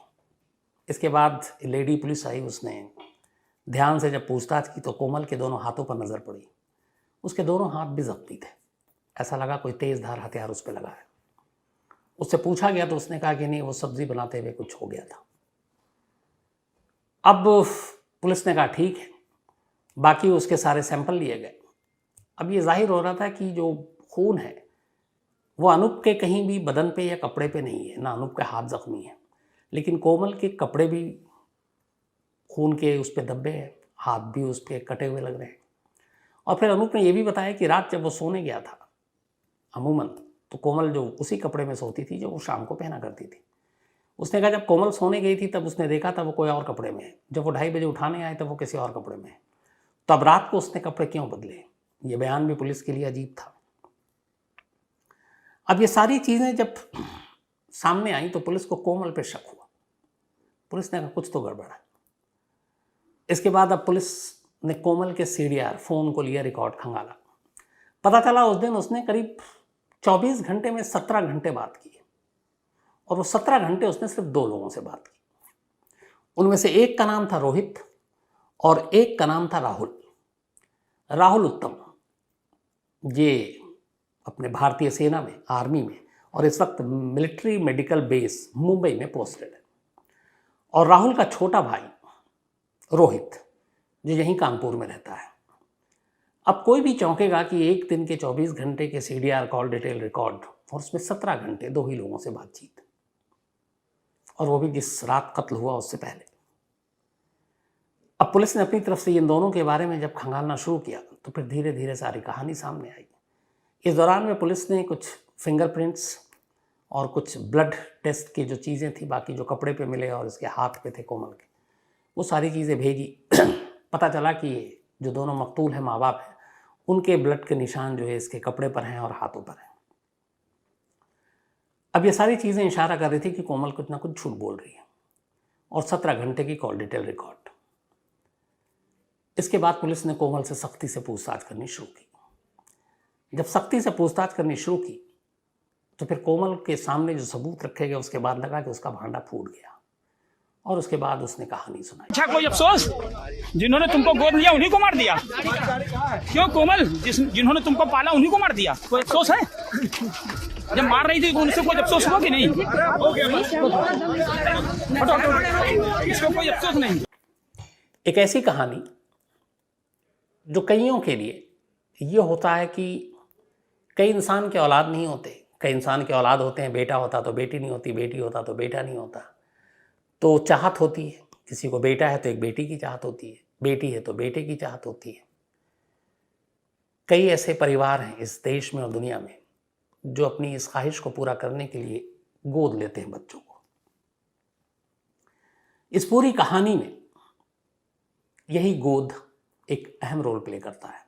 इसके बाद लेडी पुलिस आई, उसने ध्यान से जब पूछताछ की तो कोमल के दोनों हाथों पर नजर पड़ी। उसके दोनों हाथ भी जख्मी थे, ऐसा लगा कोई तेज धार हथियार उस पर लगा है। उससे पूछा गया तो उसने कहा कि नहीं, वो सब्जी बनाते हुए कुछ हो गया था। अब पुलिस ने कहा ठीक है, बाकी उसके सारे सैंपल लिए गए। अब ये जाहिर हो रहा था कि जो खून है वो अनूप के कहीं भी बदन पे या कपड़े पे नहीं है, ना अनूप के हाथ जख्मी है, लेकिन कोमल के कपड़े भी खून के उस पर धब्बे हैं, हाथ भी उस पर कटे हुए लग रहे हैं। और फिर अनूप ने यह भी बताया कि रात जब वो सोने गया था अमूमन, तो कोमल जो उसी कपड़े में सोती थी जो वो शाम को पहना करती थी। उसने कहा जब कोमल सोने गई थी तब उसने देखा था वो कोई और कपड़े में है, जब वो 2:30 बजे उठाने आए तब वो किसी और कपड़े में है, तो अब रात को उसने कपड़े क्यों बदले? ये बयान भी पुलिस के लिए अजीब था। अब ये सारी चीज़ें जब सामने आई तो पुलिस को कोमल पे शक हुआ। पुलिस ने कहा कुछ तो गड़बड़ है। इसके बाद अब पुलिस ने कोमल के CDR फ़ोन को लिया, रिकॉर्ड खंगाला। पता चला उस दिन उसने करीब 24 घंटे में 17 घंटे बात की, और वो 17 घंटे उसने सिर्फ 2 लोगों से बात की। उनमें से एक का नाम था रोहित और एक का नाम था राहुल उत्तम। ये अपने भारतीय सेना में, आर्मी में, और इस वक्त मिलिट्री मेडिकल बेस मुंबई में पोस्टेड है। और राहुल का छोटा भाई रोहित जो यहीं कानपुर में रहता है। अब कोई भी चौंकेगा कि एक दिन के 24 घंटे के CDR कॉल डिटेल रिकॉर्ड और उसमें 17 घंटे 2 ही लोगों से बातचीत, और वो भी जिस रात कत्ल हुआ उससे पहले। अब पुलिस ने अपनी तरफ से इन दोनों के बारे में जब खंगालना शुरू किया तो फिर धीरे धीरे सारी कहानी सामने आई। इस दौरान में पुलिस ने कुछ फिंगरप्रिंट्स और कुछ ब्लड टेस्ट की जो चीज़ें थी, बाकी जो कपड़े पे मिले और इसके हाथ पे थे कोमल के, वो सारी चीज़ें भेजी। पता चला कि ये जो दोनों मकतूल हैं माँ बाप हैं, उनके ब्लड के निशान जो है इसके कपड़े पर हैं और हाथों पर हैं। अब ये सारी चीज़ें इशारा कर रही थी कि कोमल कुछ ना कुछ झूठ बोल रही है, और 17 घंटे की कॉल डिटेल रिकॉर्ड। इसके बाद पुलिस ने कोमल से सख्ती से पूछताछ करनी शुरू की। जब सख्ती से पूछताछ करनी शुरू की तो फिर कोमल के सामने जो सबूत रखे गए उसके बाद लगा कि उसका भांडा फूट गया, और उसके बाद उसने कहानी सुनाई। अच्छा, कोई अफसोस? जिन्होंने तुमको गोद लिया उन्हीं को मार दिया? क्यों कोमल, जिन्होंने तुमको पाला उन्हीं को मार दिया? कोई अफसोस है? जब मार रही थी तो उनसे कोई अफसोस हुआ कि नहीं? इसको कोई अफसोस नहीं। एक ऐसी कहानी जो कईयों के लिए ये होता है कि कई इंसान के औलाद नहीं होते, कई इंसान के औलाद होते हैं, बेटा होता तो बेटी नहीं होती, बेटी होता तो बेटा नहीं होता, तो चाहत होती है। किसी को बेटा है तो एक बेटी की चाहत होती है, बेटी है तो बेटे की चाहत होती है। कई ऐसे परिवार हैं इस देश में और दुनिया में जो अपनी इस ख्वाहिश को पूरा करने के लिए गोद लेते हैं बच्चों को। इस पूरी कहानी में यही गोद एक अहम रोल प्ले करता है।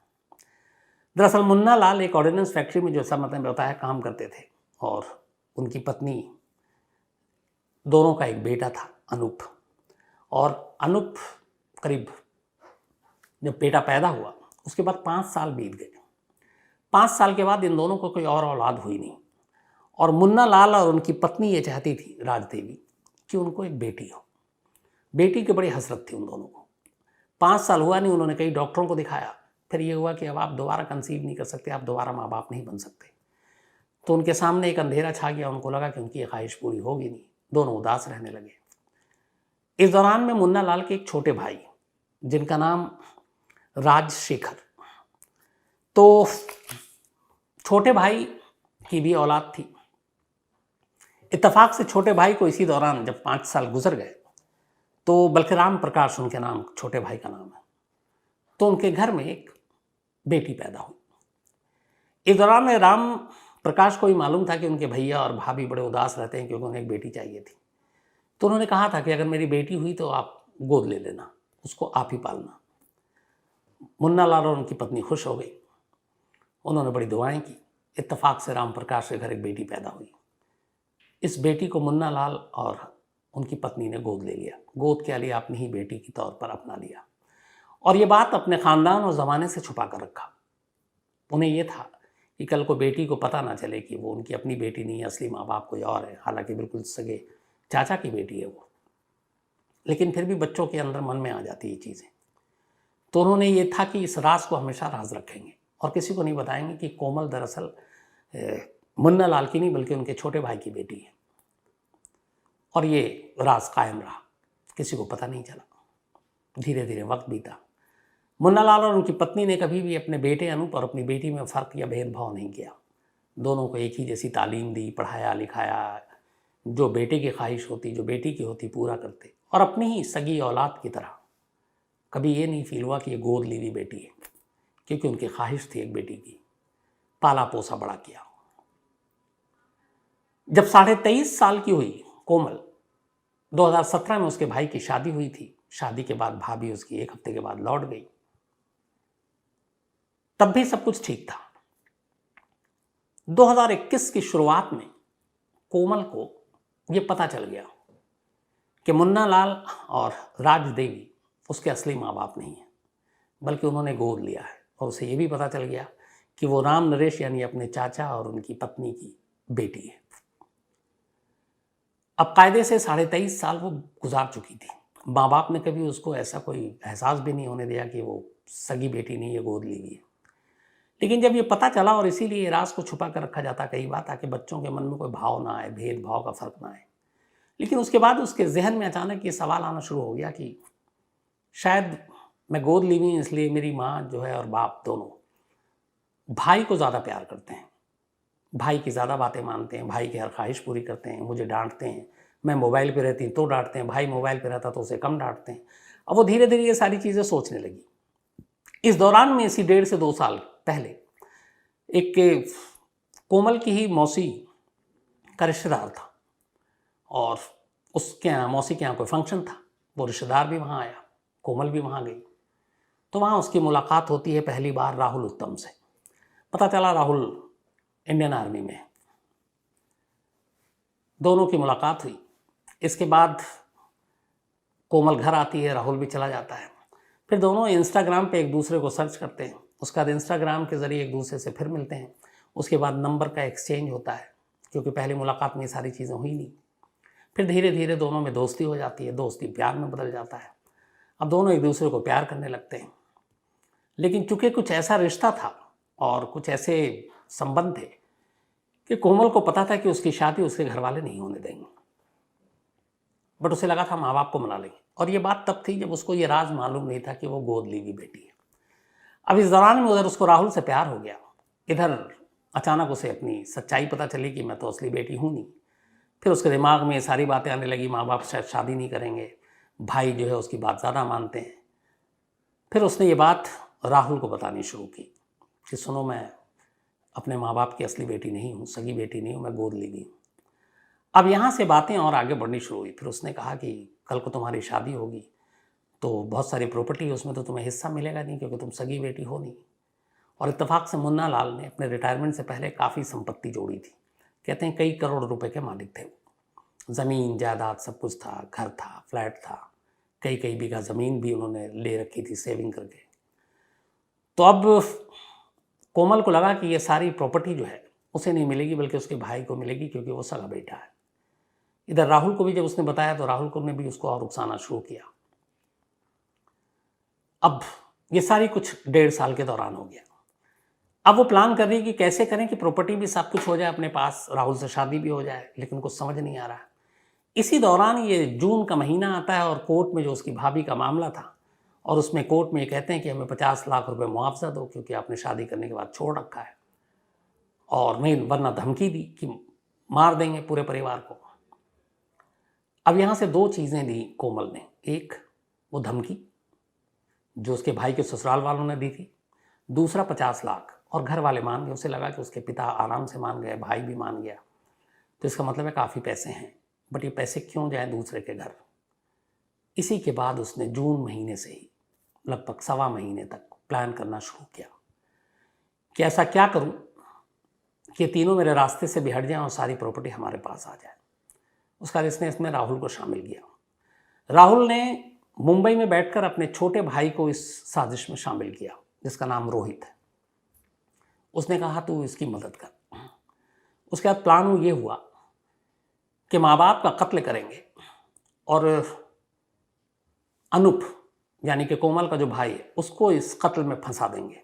दरअसल मुन्ना लाल एक ऑर्डिनेंस फैक्ट्री में, जो ऐसा मतलब बताया, काम करते थे, और उनकी पत्नी, दोनों का एक बेटा था अनूप। और अनूप करीब जब बेटा पैदा हुआ उसके बाद 5 साल बीत गए। 5 साल के बाद इन दोनों को कोई और औलाद हुई नहीं, और मुन्ना लाल और उनकी पत्नी ये चाहती थी, राजदेवी, कि उनको एक बेटी हो। बेटी की बड़ी हसरत थी उन दोनों को। 5 साल हुआ नहीं, उन्होंने कई डॉक्टरों को दिखाया, फिर ये हुआ कि अब आप दोबारा कंसीव नहीं कर सकते, आप दोबारा माँ बाप नहीं बन सकते। तो उनके सामने एक अंधेरा छा गया, उनको लगा कि उनकी ये ख्वाहिश पूरी होगी नहीं, दोनों उदास रहने लगे। इस दौरान में मुन्ना लाल के एक छोटे भाई जिनका नाम राजशेखर, तो छोटे भाई की भी औलाद थी। इत्तेफाक से छोटे भाई को इसी दौरान जब 5 साल गुजर गए तो बल्कराम प्रकाश उनके नाम, छोटे भाई का नाम है, तो उनके घर में एक बेटी पैदा हुई। इस दौरान में राम प्रकाश को ही मालूम था कि उनके भैया और भाभी बड़े उदास रहते हैं क्योंकि उन्हें एक बेटी चाहिए थी। तो उन्होंने कहा था कि अगर मेरी बेटी हुई तो आप गोद ले लेना, उसको आप ही पालना। मुन्ना लाल और उनकी पत्नी खुश हो गई, उन्होंने बड़ी दुआएं की। इत्तेफाक से राम प्रकाश के घर एक बेटी पैदा हुई। इस बेटी को मुन्ना लाल और उनकी पत्नी ने गोद ले लिया। गोद क्या लिया, अपनी ही बेटी के तौर पर अपना लिया, और ये बात अपने ख़ानदान और ज़माने से छुपा कर रखा। उन्हें यह था कि कल को बेटी को पता ना चले कि वो उनकी अपनी बेटी नहीं है, असली माँ बाप कोई और है, हालांकि बिल्कुल सगे चाचा की बेटी है वो। लेकिन फिर भी बच्चों के अंदर मन में आ जाती ये चीज़ें। तो उन्होंने ये था कि इस राज को हमेशा राज रखेंगे और किसी को नहीं बताएंगे कि कोमल दरअसल मुन्ना लाल की नहीं बल्कि उनके छोटे भाई की बेटी है। और ये राज कायम रहा, किसी को पता नहीं चला। धीरे धीरे वक्त बीता। मुन्ना लाल और उनकी पत्नी ने कभी भी अपने बेटे अनूप और अपनी बेटी में फ़र्क या भेदभाव नहीं किया। दोनों को एक ही जैसी तालीम दी, पढ़ाया लिखाया, जो बेटे की ख्वाहिश होती, जो बेटी की होती, पूरा करते। और अपनी ही सगी औलाद की तरह कभी ये नहीं फील हुआ कि ये गोद ली हुई बेटी है, क्योंकि उनकी ख्वाहिश थी एक बेटी की। पाला पोसा बड़ा किया। जब 23.5 साल की हुई कोमल 2017 में उसके भाई की शादी हुई थी। शादी के बाद भाभी उसकी 1 हफ्ते के बाद लौट गई। तब भी सब कुछ ठीक था। 2021 की शुरुआत में कोमल को यह पता चल गया कि मुन्ना लाल और राज देवी उसके असली माँ बाप नहीं है, बल्कि उन्होंने गोद लिया है। और उसे यह भी पता चल गया कि वो राम नरेश यानी अपने चाचा और उनकी पत्नी की बेटी है। अब कायदे से 23.5 साल वो गुजार चुकी थी। माँ बाप ने कभी उसको ऐसा कोई एहसास भी नहीं होने दिया कि वो सगी बेटी नहीं है, गोद ली हुई है। लेकिन जब ये पता चला, और इसीलिए ये राज को छुपा कर रखा जाता कई बार, ताकि बच्चों के मन में कोई भाव ना आए, भेदभाव का फर्क ना आए। लेकिन उसके बाद उसके जहन में अचानक ये सवाल आना शुरू हो गया कि शायद मैं गोद ली हुई इसलिए मेरी माँ जो है और बाप दोनों भाई को ज़्यादा प्यार करते हैं, भाई की ज़्यादा बातें मानते हैं, भाई की हर ख्वाहिश पूरी करते हैं, मुझे डांटते हैं। मैं मोबाइल पे रहती तो डांटते हैं, भाई मोबाइल पे रहता तो उसे कम डांटते हैं। अब वो धीरे धीरे ये सारी चीज़ें सोचने लगी। इस दौरान में इसी 1.5 से 2 साल पहले एक कोमल की ही मौसी का रिश्तेदार था, और उसके यहाँ मौसी के यहाँ कोई फंक्शन था। वो रिश्तेदार भी वहाँ आया, कोमल भी वहाँ गई। तो वहाँ उसकी मुलाकात होती है पहली बार राहुल उत्तम से। पता चला राहुल इंडियन आर्मी में है। दोनों की मुलाकात हुई। इसके बाद कोमल घर आती है, राहुल भी चला जाता है। फिर दोनों इंस्टाग्राम पे एक दूसरे को सर्च करते हैं। उसके बाद इंस्टाग्राम के ज़रिए एक दूसरे से फिर मिलते हैं। उसके बाद नंबर का एक्सचेंज होता है, क्योंकि पहली मुलाकात में ये सारी चीज़ें हुई नहीं। फिर धीरे धीरे दोनों में दोस्ती हो जाती है, दोस्ती प्यार में बदल जाता है। अब दोनों एक दूसरे को प्यार करने लगते हैं। लेकिन चूंकि कुछ ऐसा रिश्ता था और कुछ ऐसे संबंध थे कि कोमल को पता था कि उसकी शादी उसके घर वाले नहीं होने देंगे, बट उसे लगा था माँ बाप को मना लेंगे। और ये बात तब थी जब उसको ये राज मालूम नहीं था कि वो गोद ली हुई बेटी है। अब इस दौरान में उधर उसको राहुल से प्यार हो गया, इधर अचानक उसे अपनी सच्चाई पता चली कि मैं तो असली बेटी हूँ नहीं। फिर उसके दिमाग में सारी बातें आने लगी, माँ बाप शायद शादी नहीं करेंगे, भाई जो है उसकी बात ज़्यादा मानते हैं। फिर उसने ये बात राहुल को बतानी शुरू की कि सुनो, मैं अपने माँ बाप की असली बेटी नहीं हूँ, सगी बेटी नहीं हूँ, मैं गोद ली हुई हूँ। अब यहाँ से बातें और आगे बढ़नी शुरू हुई। फिर उसने कहा कि कल को तुम्हारी शादी होगी तो बहुत सारी प्रॉपर्टी है, उसमें तो तुम्हें हिस्सा मिलेगा नहीं क्योंकि तुम सगी बेटी हो नहीं। और इत्तेफाक से मुन्ना लाल ने अपने रिटायरमेंट से पहले काफ़ी संपत्ति जोड़ी थी। कहते हैं कई करोड़ रुपए के मालिक थे वो। ज़मीन जायदाद सब कुछ था, घर था, फ्लैट था, कई कई बीघा ज़मीन भी उन्होंने ले रखी थी सेविंग करके। तो अब कोमल को लगा कि ये सारी प्रॉपर्टी जो है उसे नहीं मिलेगी, बल्कि उसके भाई को मिलेगी, क्योंकि वो सगा बेटा है। इधर राहुल को भी जब उसने बताया तो राहुल को ने भी उसको और उकसाना शुरू किया। अब ये सारी कुछ 1.5 साल के दौरान हो गया। अब वो प्लान कर रही है कि कैसे करें कि प्रॉपर्टी भी सब कुछ हो जाए अपने पास, राहुल से शादी भी हो जाए, लेकिन कुछ समझ नहीं आ रहा है। इसी दौरान ये जून का महीना आता है और कोर्ट में जो उसकी भाभी का मामला था, और उसमें कोर्ट में ये कहते हैं कि हमें 50 लाख रुपए मुआवजा दो क्योंकि आपने शादी करने के बाद छोड़ रखा है, और नहीं वरना धमकी दी कि मार देंगे पूरे परिवार को। अब यहाँ से 2 चीज़ें दी कोमल ने। एक वो धमकी जो उसके भाई के ससुराल वालों ने दी थी, दूसरा 50 लाख। और घर वाले मान गए। उसे लगा कि उसके पिता आराम से मान गए, भाई भी मान गया, तो इसका मतलब है काफ़ी पैसे हैं, बट ये पैसे क्यों जाए दूसरे के घर। इसी के बाद उसने जून महीने से ही लगभग 1.25 महीने तक प्लान करना शुरू किया कि ऐसा क्या करूं कि ये तीनों मेरे रास्ते से भी हट जाएं और सारी प्रॉपर्टी हमारे पास आ जाए। उसका इसने इसमें राहुल को शामिल किया। राहुल ने मुंबई में बैठकर अपने छोटे भाई को इस साजिश में शामिल किया, जिसका नाम रोहित है। उसने कहा तू इसकी मदद कर। उसके बाद प्लान ये हुआ कि माँ बाप का कत्ल करेंगे और अनूप यानी कि कोमल का जो भाई है उसको इस कत्ल में फंसा देंगे,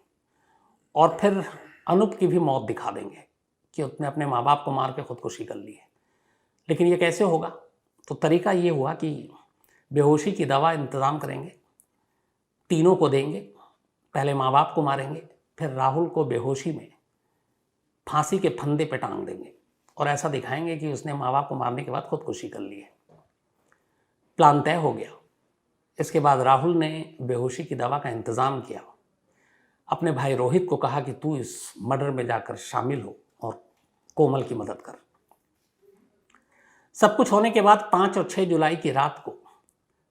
और फिर अनूप की भी मौत दिखा देंगे कि उसने अपने माँ बाप को मार के खुदकुशी कर ली है। लेकिन ये कैसे होगा? तो तरीका ये हुआ कि बेहोशी की दवा इंतज़ाम करेंगे, तीनों को देंगे, पहले माँ बाप को मारेंगे, फिर राहुल को बेहोशी में फांसी के फंदे पे टांग देंगे और ऐसा दिखाएंगे कि उसने माँ बाप को मारने के बाद खुदकुशी कर ली है। प्लान तय हो गया। इसके बाद राहुल ने बेहोशी की दवा का इंतज़ाम किया, अपने भाई रोहित को कहा कि तू इस मर्डर में जाकर शामिल हो और कोमल की मदद कर। सब कुछ होने के बाद 5 और 6 जुलाई की रात को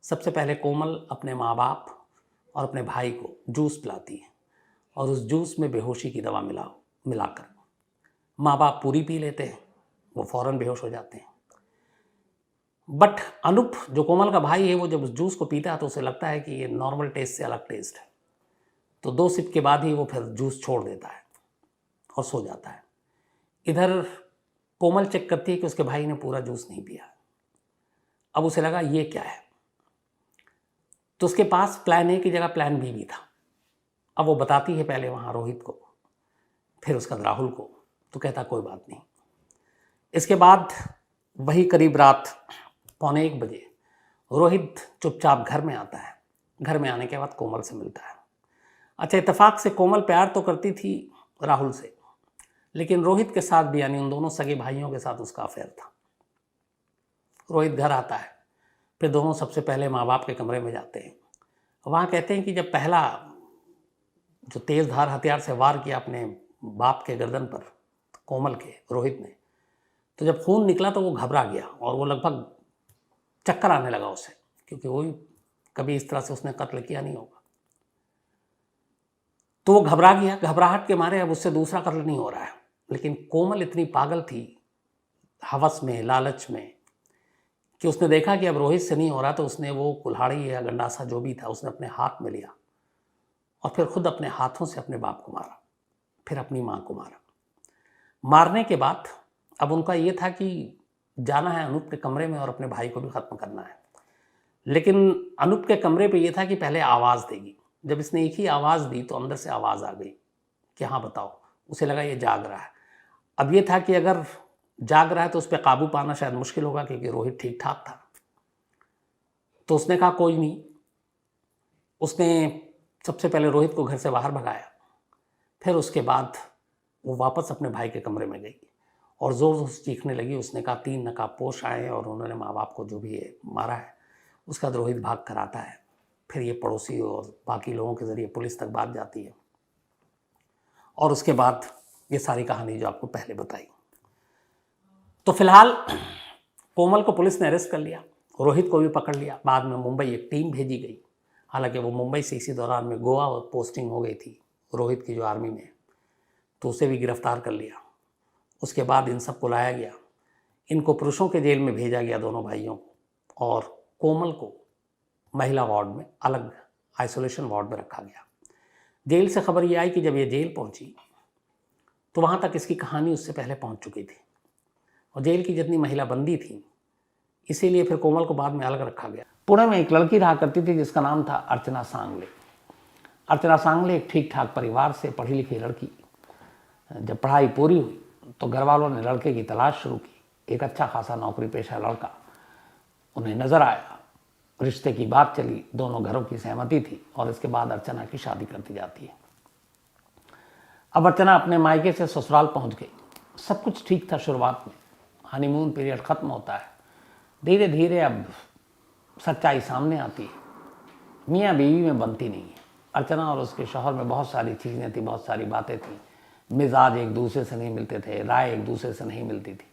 सबसे पहले कोमल अपने माँ बाप और अपने भाई को जूस पिलाती है और उस जूस में बेहोशी की दवा मिलाकर माँ बाप पूरी पी लेते हैं, वो फौरन बेहोश हो जाते हैं। बट अनूप जो कोमल का भाई है, वो जब उस जूस को पीता है तो उसे लगता है कि ये नॉर्मल टेस्ट से अलग टेस्ट है, तो 2 सिप के बाद ही वो फिर जूस छोड़ देता है और सो जाता है। इधर कोमल चेक करती है कि उसके भाई ने पूरा जूस नहीं पिया। अब उसे लगा ये क्या है, तो उसके पास प्लान ए की जगह प्लान बी भी था। अब वो बताती है पहले वहाँ रोहित को, फिर उसका राहुल को, तो कहता कोई बात नहीं। इसके बाद वही करीब रात 1:45 बजे रोहित चुपचाप घर में आता है। घर में आने के बाद कोमल से मिलता है। अच्छा, इत्तेफाक से कोमल प्यार तो करती थी राहुल से, लेकिन रोहित के साथ भी, यानी उन दोनों सगे भाइयों के साथ उसका अफेयर था। रोहित घर आता है, फिर दोनों सबसे पहले माँ बाप के कमरे में जाते हैं। वहाँ कहते हैं कि जब पहला जो तेज़धार हथियार से वार किया अपने बाप के गर्दन पर कोमल के, रोहित ने, तो जब खून निकला तो वो घबरा गया और वो लगभग चक्कर आने लगा उसे, क्योंकि वो कभी इस तरह से उसने कत्ल किया नहीं होगा। तो वो घबरा गया, घबराहट के मारे अब उससे दूसरा कत्ल नहीं हो रहा है। लेकिन कोमल इतनी पागल थी हवस में, लालच में, कि उसने देखा कि अब रोहित से नहीं हो रहा, तो उसने वो कुल्हाड़ी या गंडासा जो भी था उसने अपने हाथ में लिया और फिर खुद अपने हाथों से अपने बाप को मारा, फिर अपनी माँ को मारा। मारने के बाद अब उनका ये था कि जाना है अनूप के कमरे में और अपने भाई को भी ख़त्म करना है। लेकिन अनूप के कमरे पे ये था कि पहले आवाज़ देगी। जब इसने एक ही आवाज़ दी तो अंदर से आवाज़ आ गई कि हाँ बताओ। उसे लगा ये जाग रहा है। अब ये था कि अगर जाग रहा है तो उस पर काबू पाना शायद मुश्किल होगा, क्योंकि रोहित ठीक ठाक था। तो उसने कहा कोई नहीं। उसने सबसे पहले रोहित को घर से बाहर भगाया, फिर उसके बाद वो वापस अपने भाई के कमरे में गई और ज़ोर ज़ोर से चीखने लगी। उसने कहा 3 नकाबपोश आए और उन्होंने माँ बाप को जो भी है मारा है। उसका बाद रोहित भाग कर आता है। फिर ये पड़ोसी और बाकी लोगों के ज़रिए पुलिस तक बात जाती है और उसके बाद ये सारी कहानी जो आपको पहले बताई। तो फिलहाल कोमल को पुलिस ने अरेस्ट कर लिया, रोहित को भी पकड़ लिया। बाद में मुंबई एक टीम भेजी गई। हालांकि वो मुंबई से इसी दौरान में गोवा पोस्टिंग हो गई थी रोहित की जो आर्मी में, तो उसे भी गिरफ्तार कर लिया। उसके बाद इन सबको लाया गया, इनको पुरुषों के जेल में भेजा गया, दोनों भाइयों को, और कोमल को महिला वार्ड में, अलग आइसोलेशन वार्ड में रखा गया। जेल से खबर ये आई कि जब ये जेल पहुंची तो वहाँ तक इसकी कहानी उससे पहले पहुँच चुकी थी और जेल की जितनी महिला बंदी थी, इसीलिए फिर कोमल को बाद में अलग रखा गया। पुणे में एक लड़की रहा करती थी जिसका नाम था अर्चना सांगले। अर्चना सांगले एक ठीक ठाक परिवार से पढ़ी लिखी लड़की। जब पढ़ाई पूरी हुई तो घर वालों ने लड़के की तलाश शुरू की। एक अच्छा खासा नौकरी पेशा लड़का उन्हें नज़र आया, रिश्ते की बात चली, दोनों घरों की सहमति थी और इसके बाद अर्चना की शादी कर दी जाती है। अब अर्चना अपने मायके से ससुराल पहुंच गई। सब कुछ ठीक था शुरुआत में, हनीमून पीरियड ख़त्म होता है। धीरे धीरे अब सच्चाई सामने आती है, मियाँ बीवी में बनती नहीं है। अर्चना और उसके शौहर में बहुत सारी चीज़ें थी, बहुत सारी बातें थी। मिजाज एक दूसरे से नहीं मिलते थे, राय एक दूसरे से नहीं मिलती थी।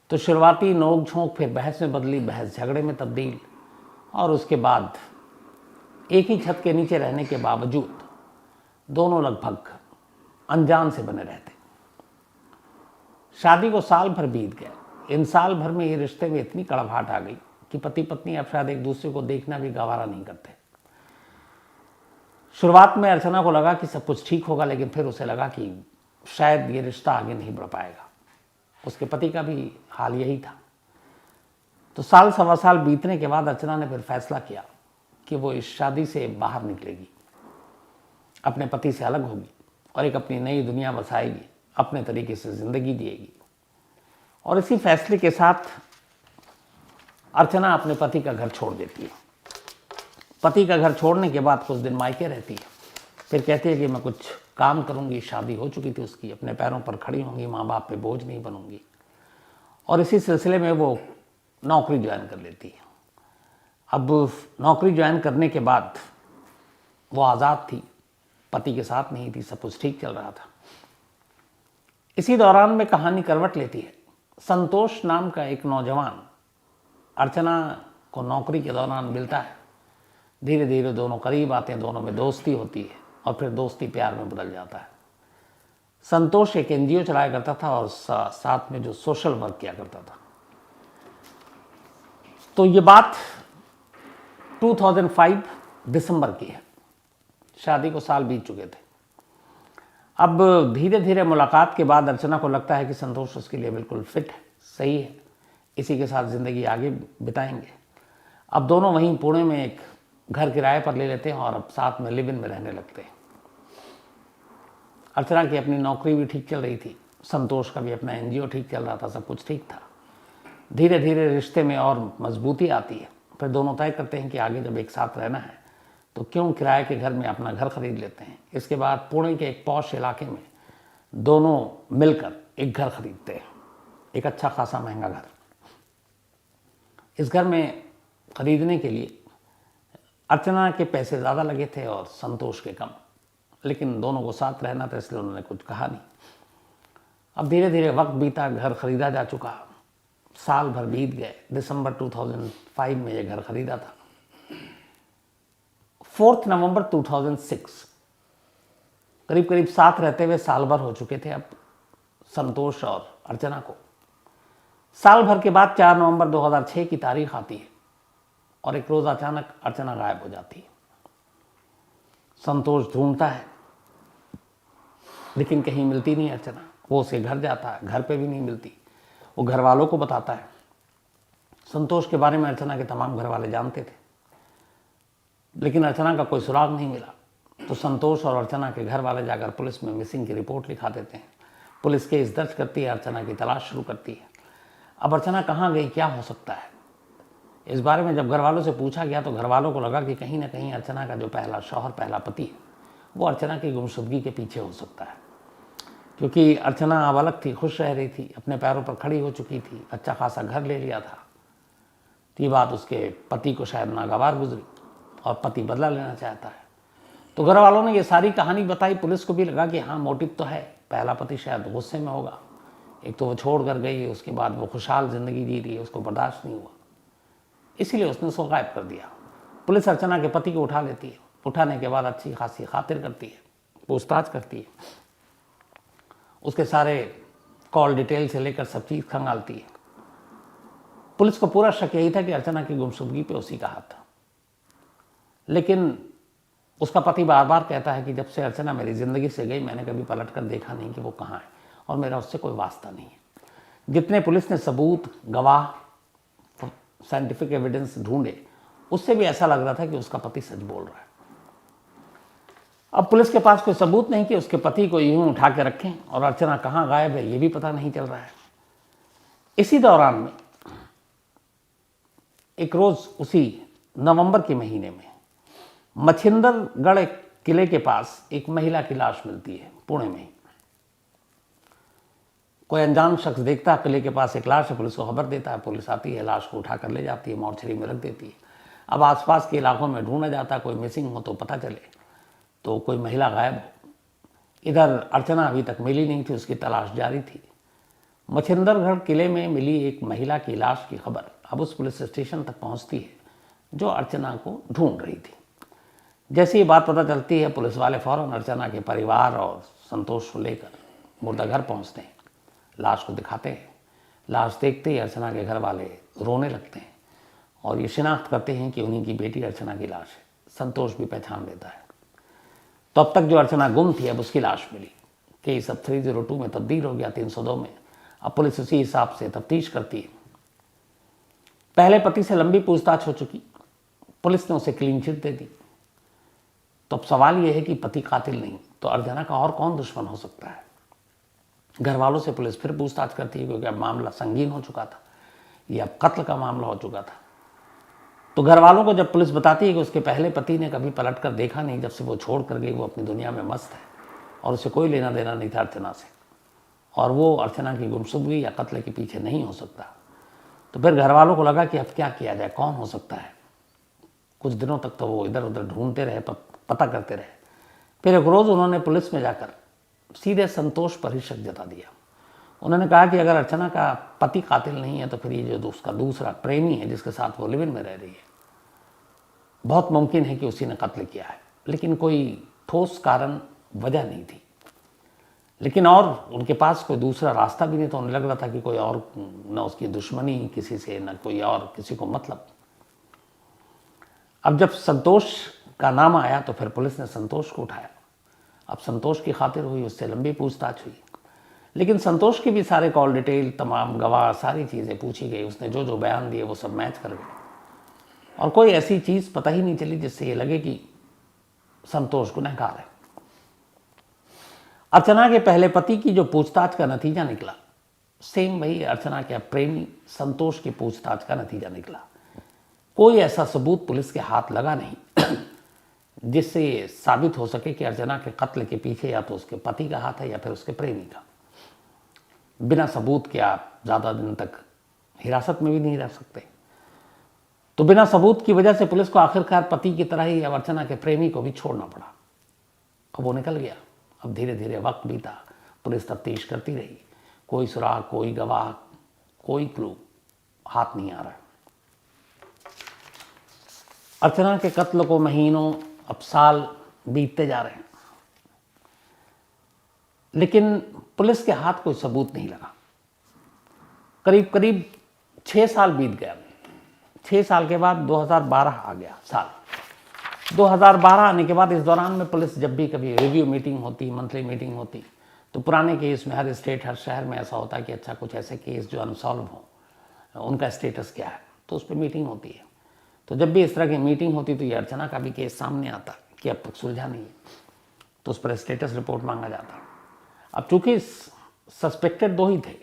तो शुरुआती नोक झोंक फिर बहस में बदली, बहस झगड़े में तब्दील, और उसके बाद एक ही छत के नीचे रहने के बावजूद दोनों लगभग अनजान से बने रहते। शादी को साल भर बीत गया। इन साल भर में ये रिश्ते में इतनी कड़वाहट आ गई कि पति पत्नी अब शायद एक दूसरे को देखना भी गवारा नहीं करते। शुरुआत में अर्चना को लगा कि सब कुछ ठीक होगा, लेकिन फिर उसे लगा कि शायद ये रिश्ता आगे नहीं बढ़ पाएगा। उसके पति का भी हाल यही था। तो साल सवा साल बीतने के बाद अर्चना ने फिर फैसला किया कि वो इस शादी से बाहर निकलेगी, अपने पति से अलग होगी और एक अपनी नई दुनिया बसाएगी, अपने तरीके से ज़िंदगी जिएगी। और इसी फैसले के साथ अर्चना अपने पति का घर छोड़ देती है। पति का घर छोड़ने के बाद कुछ दिन मायके रहती है, फिर कहती है कि मैं कुछ काम करूंगी। शादी हो चुकी थी उसकी, अपने पैरों पर खड़ी होंगी, माँ बाप पे बोझ नहीं बनूंगी। और इसी सिलसिले में वो नौकरी ज्वाइन कर लेती है। अब नौकरी ज्वाइन करने के बाद वो आज़ाद थी, पति के साथ नहीं थी, सब कुछ ठीक चल रहा था। इसी दौरान में कहानी करवट लेती है। संतोष नाम का एक नौजवान अर्चना को नौकरी के दौरान मिलता है। धीरे धीरे दोनों करीब आते हैं, दोनों में दोस्ती होती है और फिर दोस्ती प्यार में बदल जाता है। संतोष एक एनजीओ चलाया करता था और साथ में जो सोशल वर्क किया करता था। तो ये बात 2005 दिसंबर की है, शादी को साल बीत चुके थे। अब धीरे धीरे मुलाकात के बाद अर्चना को लगता है कि संतोष उसके लिए बिल्कुल फिट है, सही है, इसी के साथ ज़िंदगी आगे बिताएंगे। अब दोनों वहीं पुणे में एक घर किराए पर ले लेते हैं और अब साथ में लिव इन में रहने लगते हैं। अर्चना की अपनी नौकरी भी ठीक चल रही थी, संतोष का भी अपना एनजीओ ठीक चल रहा था, सब कुछ ठीक था। धीरे धीरे रिश्ते में और मजबूती आती है। फिर दोनों तय करते हैं कि आगे जब एक साथ रहना है तो क्यों किराए के घर में अपना घर खरीद लेते हैं। इसके बाद पुणे के एक पॉश इलाके में दोनों मिलकर एक घर खरीदते हैं, एक अच्छा खासा महंगा घर। इस घर में खरीदने के लिए अर्चना के पैसे ज़्यादा लगे थे और संतोष के कम, लेकिन दोनों को साथ रहना था इसलिए उन्होंने कुछ कहा नहीं। अब धीरे धीरे वक्त बीता, घर खरीदा जा चुका, साल भर बीत गए। दिसंबर 2005 में ये घर खरीदा था। 4 नवंबर 2006, करीब करीब साथ रहते हुए साल भर हो चुके थे अब संतोष और अर्चना को। साल भर के बाद 4 नवंबर 2006 की तारीख आती है और एक रोज अचानक अर्चना गायब हो जाती है। संतोष ढूंढता है लेकिन कहीं मिलती नहीं अर्चना। वो उसके घर जाता है, घर पे भी नहीं मिलती। वो घर वालों को बताता है। संतोष के बारे में अर्चना के तमाम घर वाले जानते थे, लेकिन अर्चना का कोई सुराग नहीं मिला। तो संतोष और अर्चना के घर वाले जाकर पुलिस में मिसिंग की रिपोर्ट लिखा देते हैं। पुलिस केस दर्ज करती है, अर्चना की तलाश शुरू करती है। अब अर्चना कहाँ गई, क्या हो सकता है, इस बारे में जब घर वालों से पूछा गया तो घर वालों को लगा कि कहीं ना कहीं अर्चना का जो पहला शौहर, पहला पति है, वो अर्चना की गुमशुदगी के पीछे हो सकता है। क्योंकि अर्चना अब अलग थी, खुश रह रही थी, अपने पैरों पर खड़ी हो चुकी थी, अच्छा खासा घर ले लिया था। तो ये बात उसके पति को शायद नागवार गुजरी और पति बदला लेना चाहता है। तो घर वालों ने ये सारी कहानी बताई। पुलिस को भी लगा कि हाँ, मोटिव तो है, पहला पति शायद गुस्से में होगा। एक तो वो छोड़ कर गई, उसके बाद वो खुशहाल ज़िंदगी जी रही है, उसको बर्दाश्त नहीं हुआ, इसीलिए उसने उसको गायब कर दिया। पुलिस अर्चना के पति को उठा लेती है। उठाने के बाद अच्छी खासी खातिर करती है, पूछताछ करती है, उसके सारे कॉल डिटेल से लेकर सब चीज़ खंगालती है। पुलिस को पूरा शक यही था कि अर्चना की गुमशुदगी पे उसी का हाथ था। लेकिन उसका पति बार बार कहता है कि जब से अर्चना मेरी ज़िंदगी से गई मैंने कभी पलट कर देखा नहीं कि वो कहाँ है और मेरा उससे कोई वास्ता नहीं है। जितने पुलिस ने सबूत, गवाह, साइंटिफिक एविडेंस ढूंढे, उससे भी ऐसा लग रहा था कि उसका पति सच बोल रहा है। अब पुलिस के पास कोई सबूत नहीं कि उसके पति को यूं उठा के रखें और अर्चना कहाँ गायब है ये भी पता नहीं चल रहा है। इसी दौरान में एक रोज उसी नवंबर के महीने में मच्छिंदरगढ़ किले के पास एक महिला की लाश मिलती है, पुणे में। कोई अनजान शख्स देखता है किले के पास एक लाश है, पुलिस को खबर देता है। पुलिस आती है, लाश को उठा कर ले जाती है, मॉर्चरी में रख देती है। अब आसपास के इलाकों में ढूंढा जाता है, कोई मिसिंग हो तो पता चले, तो कोई महिला गायब हो। इधर अर्चना अभी तक मिली नहीं थी, उसकी तलाश जारी थी। मच्छिंदरगढ़ किले में मिली एक महिला की लाश की खबर अब उस पुलिस स्टेशन तक पहुंचती है जो अर्चना को ढूंढ रही थी। जैसे ये बात पता चलती है, पुलिस वाले फौरन अर्चना के परिवार और संतोष को लेकर मुर्दाघर पहुंचते हैं, लाश को दिखाते हैं। लाश देखते ही अर्चना के घर वाले रोने लगते हैं और ये शिनाख्त करते हैं कि उन्हीं की बेटी अर्चना की लाश है। संतोष भी पहचान लेता है। तो अब तक जो अर्चना गुम थी, अब उसकी लाश मिली। केस अब 302 में तब्दील हो गया, 302 में। अब पुलिस उसी हिसाब से तफ्तीश करती है। पहले पति से लंबी पूछताछ हो चुकी, पुलिस ने उसे क्लीन चिट दे दी। तो अब सवाल यह है कि पति कातिल नहीं तो अर्चना का और कौन दुश्मन हो सकता है। घर वालों से पुलिस फिर पूछताछ करती है क्योंकि अब मामला संगीन हो चुका था, ये अब कत्ल का मामला हो चुका था। तो घर वालों को जब पुलिस बताती है कि उसके पहले पति ने कभी पलट कर देखा नहीं, जब से वो छोड़ कर गई वो अपनी दुनिया में मस्त है और उसे कोई लेना देना नहीं था अर्चना से, और वो अर्चना की गुमशुदगी या कत्ल के पीछे नहीं हो सकता। तो फिर घर वालों को लगा कि अब क्या किया जाए, कौन हो सकता है। कुछ दिनों तक तो वो इधर उधर ढूंढते रहे, पता करते रहे। फिर एक रोज़ उन्होंने पुलिस में जाकर सीधे संतोष पर ही शक जता दिया। उन्होंने कहा कि अगर अर्चना का पति कातिल नहीं है तो फिर ये जो उसका दूसरा प्रेमी है जिसके साथ वो लिव इन में रह रही है, बहुत मुमकिन है कि उसी ने कत्ल किया है। लेकिन कोई ठोस कारण वजह नहीं थी। लेकिन और उनके पास कोई दूसरा रास्ता भी नहीं था। उन्हें लग रहा था कि कोई और न उसकी दुश्मनी किसी से, न कोई और किसी को मतलब। अब जब संतोष का नाम आया तो फिर पुलिस ने संतोष को उठाया। अब संतोष की खातिर हुई, उससे लंबी पूछताछ हुई, लेकिन संतोष के भी सारे कॉल डिटेल, तमाम गवाह, सारी चीज़ें पूछी गई। उसने जो जो बयान दिए वो सब मैच कर गए और कोई ऐसी चीज़ पता ही नहीं चली जिससे ये लगे कि संतोष गुनहगार है। अर्चना के पहले पति की जो पूछताछ का नतीजा निकला, सेम वही अर्चना के प्रेमी संतोष की पूछताछ का नतीजा निकला। कोई ऐसा सबूत पुलिस के हाथ लगा नहीं जिससे ये साबित हो सके कि अर्चना के कत्ल के पीछे या तो उसके पति का हाथ है या फिर उसके प्रेमी का। बिना सबूत के आप ज़्यादा दिन तक हिरासत में भी नहीं रह सकते। तो बिना सबूत की वजह से पुलिस को आखिरकार पति की तरह ही अब अर्चना के प्रेमी को भी छोड़ना पड़ा। अब वो निकल गया। अब धीरे धीरे वक्त बीता, पुलिस तफ्तीश करती रही, कोई सुराग, कोई गवाह, कोई क्लू हाथ नहीं आ रहा। अर्चना के कत्ल को महीनों, अब साल बीतते जा रहे हैं, लेकिन पुलिस के हाथ कोई सबूत नहीं लगा। करीब करीब 6 साल बीत गया। 6 साल के बाद 2012 आ गया साल। 2012 आने के बाद इस दौरान में पुलिस जब भी कभी रिव्यू मीटिंग होती, मंथली मीटिंग होती, तो पुराने केस में हर स्टेट, हर शहर में ऐसा होता है कि अच्छा कुछ ऐसे केस जो अनसॉल्व हों, उनका स्टेटस क्या है, तो उस पर मीटिंग होती है। तो जब भी इस तरह की मीटिंग होती तो ये अर्चना का भी केस सामने आता कि अब तक सुलझा नहीं है, तो उस पर स्टेटस रिपोर्ट मांगा जाता। अब चूंकि सस्पेक्टेड 2 ही थे,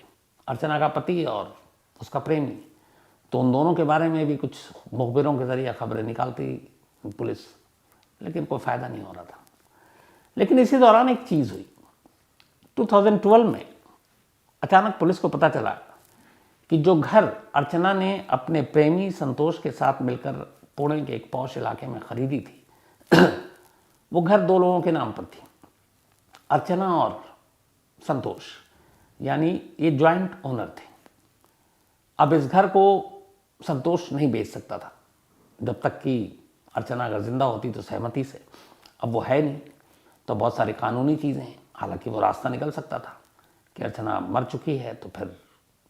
अर्चना का पति और उसका प्रेमी, तो उन दोनों के बारे में भी कुछ मुखबिरों के जरिए खबरें निकालती पुलिस, लेकिन कोई फ़ायदा नहीं हो रहा था। लेकिन इसी दौरान एक चीज़ हुई। 2012 में अचानक पुलिस को पता चला कि जो घर अर्चना ने अपने प्रेमी संतोष के साथ मिलकर पुणे के एक पॉश इलाके में खरीदी थी वो घर 2 लोगों के नाम पर थी, अर्चना और संतोष, यानी ये जॉइंट ओनर थे। अब इस घर को संतोष नहीं बेच सकता था जब तक कि अर्चना अगर जिंदा होती तो सहमति से। अब वो है नहीं, तो बहुत सारी कानूनी चीज़ें हैं। हालांकि वो रास्ता निकल सकता था कि अर्चना मर चुकी है तो फिर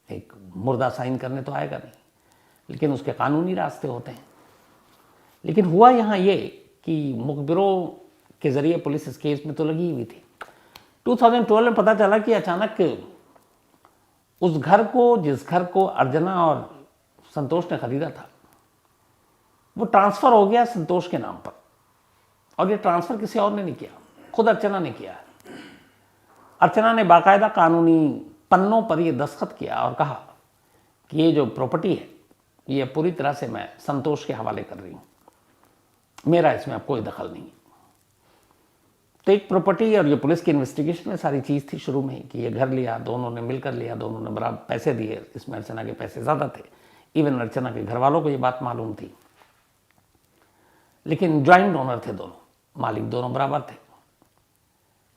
एक मुर्दा साइन करने तो आएगा नहीं, लेकिन उसके कानूनी रास्ते होते हैं। लेकिन हुआ यहाँ ये कि मुखबिरों के ज़रिए पुलिस इस केस में तो लगी हुई थी। 2012 में पता चला कि अचानक उस घर को, जिस घर को अर्चना और संतोष ने खरीदा था, वो ट्रांसफ़र हो गया संतोष के नाम पर। और ये ट्रांसफ़र किसी और ने नहीं किया, खुद अर्चना ने किया है। अर्चना ने बाकायदा कानूनी पन्नों पर ये दस्तखत किया और कहा कि ये जो प्रॉपर्टी है ये पूरी तरह से मैं संतोष के हवाले कर रही हूँ, मेरा इसमें अब कोई दखल नहीं है। तो एक प्रॉपर्टी, और ये पुलिस की इन्वेस्टिगेशन में सारी चीज़ थी शुरू में ही कि ये घर लिया, दोनों ने मिलकर लिया, दोनों ने बराबर पैसे दिए। इसमें अर्चना के पैसे ज़्यादा थे, इवन अर्चना के घर वालों को ये बात मालूम थी। लेकिन ज्वाइंट ओनर थे दोनों, मालिक दोनों बराबर थे।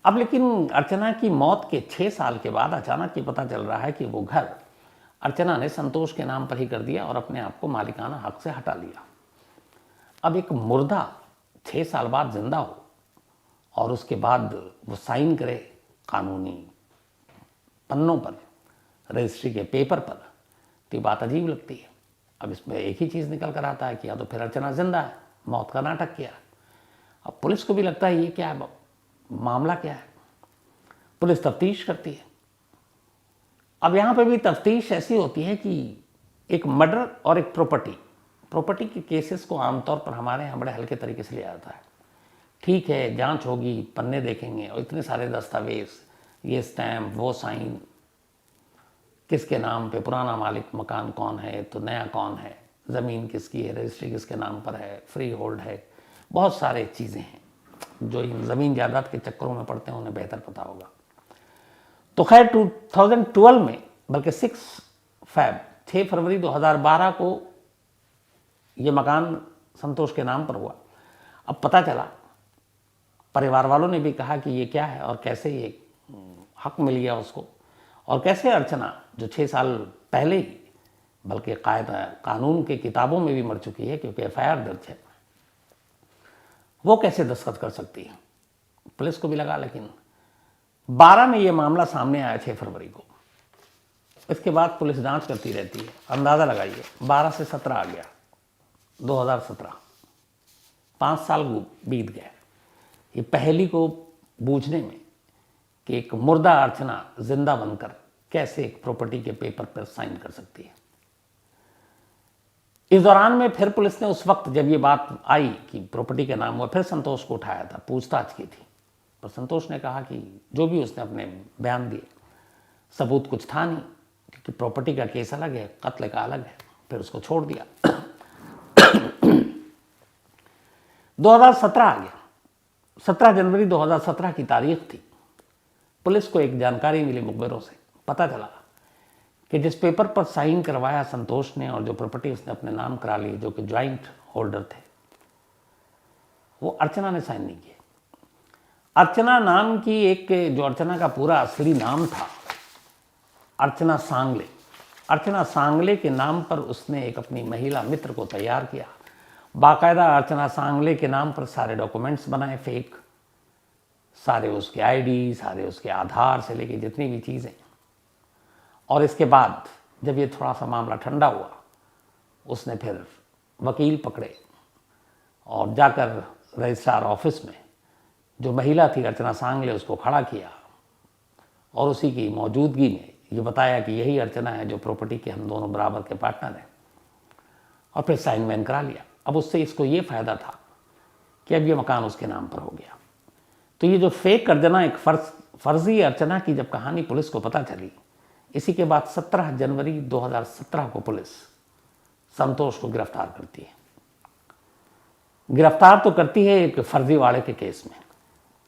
अब लेकिन अर्चना की मौत के 6 साल के बाद अचानक ये पता चल रहा है कि वो घर अर्चना ने संतोष के नाम पर ही कर दिया और अपने आप को मालिकाना हक से हटा लिया। अब एक मुर्दा 6 साल बाद जिंदा हो और उसके बाद वो साइन करे कानूनी पन्नों पर, रजिस्ट्री के पेपर पर, तो ये बात अजीब लगती है। अब इसमें एक ही चीज़ निकल कर आता है कि या तो फिर अर्चना जिंदा है, मौत का नाटक किया। अब पुलिस को भी लगता है ये क्या है, मामला क्या है। पुलिस तफ्तीश करती है। अब यहाँ पे भी तफ्तीश ऐसी होती है कि एक मर्डर और एक प्रॉपर्टी के केसेस को आमतौर पर हमारे यहाँ बड़े हल्के तरीके से लिया जाता है। ठीक है, जांच होगी, पन्ने देखेंगे और इतने सारे दस्तावेज, ये स्टैम्प, वो साइन, किसके नाम पे, पुराना मालिक मकान कौन है तो नया कौन है, ज़मीन किसकी है, रजिस्ट्री किसके नाम पर है, फ्री होल्ड है, बहुत सारे चीज़ें हैं जो इन ज़मीन जायदाद के चक्करों में पड़ते हैं, उन्हें बेहतर पता होगा। तो खैर 2012 में, बल्कि 6 फरवरी 2012 को ये मकान संतोष के नाम पर हुआ। अब पता चला, परिवार वालों ने भी कहा कि ये क्या है और कैसे ये हक मिल गया उसको, और कैसे अर्चना, जो 6 साल पहले ही बल्कि कानून के किताबों में भी मर चुकी है क्योंकि FIR दर्ज है, वो कैसे दस्तखत कर सकती है? पुलिस को भी लगा, लेकिन 12 में ये मामला सामने आया 6 फरवरी को। इसके बाद पुलिस जांच करती रहती है। अंदाज़ा लगाइए, 12 से 17 आ गया 2017, 5 साल बीत गए। ये पहली को बूझने में कि एक मुर्दा अर्चना जिंदा बनकर कैसे एक प्रॉपर्टी के पेपर पर साइन कर सकती है। इस दौरान में फिर पुलिस ने उस वक्त जब ये बात आई कि प्रॉपर्टी के नाम हुआ, फिर संतोष को उठाया था, पूछताछ की थी, पर संतोष ने कहा कि जो भी उसने अपने बयान दिए, सबूत कुछ था नहीं, क्योंकि प्रॉपर्टी का केस अलग है, कत्ल का अलग है। फिर उसको छोड़ दिया। 2017 आ गया। 17 जनवरी 2017 की तारीख थी। पुलिस को एक जानकारी मिली मुखबिरों से, पता चला कि जिस पेपर पर साइन करवाया संतोष ने और जो प्रॉपर्टी उसने अपने नाम करा ली, जो कि ज्वाइंट होल्डर थे, वो अर्चना ने साइन नहीं किए। अर्चना नाम की एक, जो अर्चना का पूरा असली नाम था, अर्चना सांगले, अर्चना सांगले के नाम पर उसने एक अपनी महिला मित्र को तैयार किया। बाकायदा अर्चना सांगले के नाम पर सारे डॉक्यूमेंट्स बनाए फेक, सारे उसके आईडी, सारे उसके आधार से लेके जितनी भी चीज़ें। और इसके बाद जब ये थोड़ा सा मामला ठंडा हुआ, उसने फिर वकील पकड़े और जाकर रजिस्ट्रार ऑफिस में जो महिला थी अर्चना सांगले, उसको खड़ा किया और उसी की मौजूदगी में ये बताया कि यही अर्चना है जो प्रॉपर्टी के हम दोनों बराबर के पार्टनर हैं, और फिर साइन वैन करा लिया। अब उससे इसको ये फ़ायदा था कि अब ये मकान उसके नाम पर हो गया। तो ये जो फेक अर्चना, एक फर्जी अर्चना की जब कहानी पुलिस को पता चली, इसी के बाद 17 जनवरी 2017 को पुलिस संतोष को गिरफ्तार करती है। गिरफ्तार तो करती है एक फर्जीवाड़े के केस में,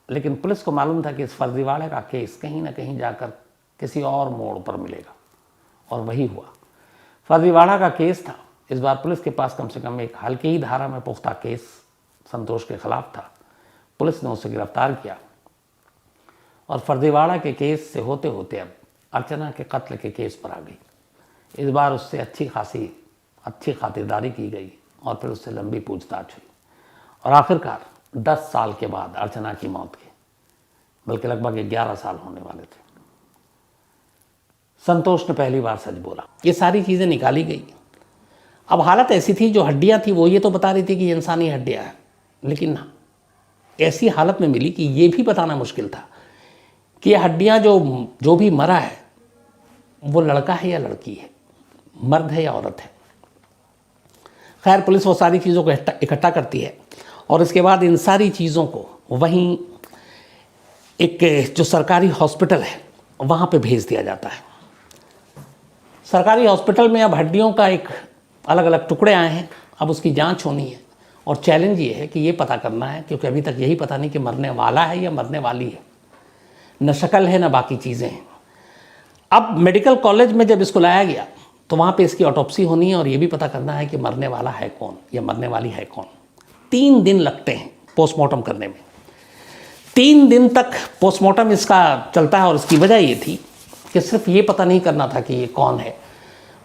लेकिन पुलिस को मालूम था कि इस फर्जीवाड़े का केस कहीं ना कहीं जाकर किसी और मोड़ पर मिलेगा, और वही हुआ। फर्जीवाड़ा का केस था। इस बार पुलिस के पास कम से कम एक हल्की ही धारा में पुख्ता केस संतोष के खिलाफ था। पुलिस ने उसे गिरफ्तार किया और फर्जीवाड़ा के केस से होते होते अब अर्चना के कत्ल के केस पर आ गई। इस बार उससे अच्छी खातिरदारी की गई और फिर उससे लंबी पूछताछ हुई, और आखिरकार 10 साल के बाद अर्चना की मौत के, बल्कि लगभग 11 साल होने वाले थे, संतोष ने पहली बार सच बोला। ये सारी चीज़ें निकाली गई। अब हालत ऐसी थी, जो हड्डियाँ थी वो ये तो बता रही थी कि ये इंसानी हड्डियाँ हैं, लेकिन ऐसी हालत में मिली कि ये भी बताना मुश्किल था कि ये हड्डियाँ जो भी मरा है वो लड़का है या लड़की है, मर्द है या औरत है। खैर, पुलिस वो सारी चीज़ों को इकट्ठा करती है और इसके बाद इन सारी चीज़ों को वहीं एक जो सरकारी हॉस्पिटल है वहाँ पे भेज दिया जाता है। सरकारी हॉस्पिटल में अब हड्डियों का एक अलग अलग टुकड़े आए हैं, अब उसकी जांच होनी है, और चैलेंज ये है कि ये पता करना है, क्योंकि अभी तक यही पता नहीं कि मरने वाला है या मरने वाली है, न शक्ल है न बाकी चीज़ें हैं। अब मेडिकल कॉलेज में जब इसको लाया गया तो वहाँ पे इसकी ऑटोप्सी होनी है और ये भी पता करना है कि मरने वाला है कौन या मरने वाली है कौन। 3 दिन लगते हैं पोस्टमार्टम करने में। 3 दिन तक पोस्टमार्टम इसका चलता है, और इसकी वजह ये थी कि सिर्फ ये पता नहीं करना था कि ये कौन है,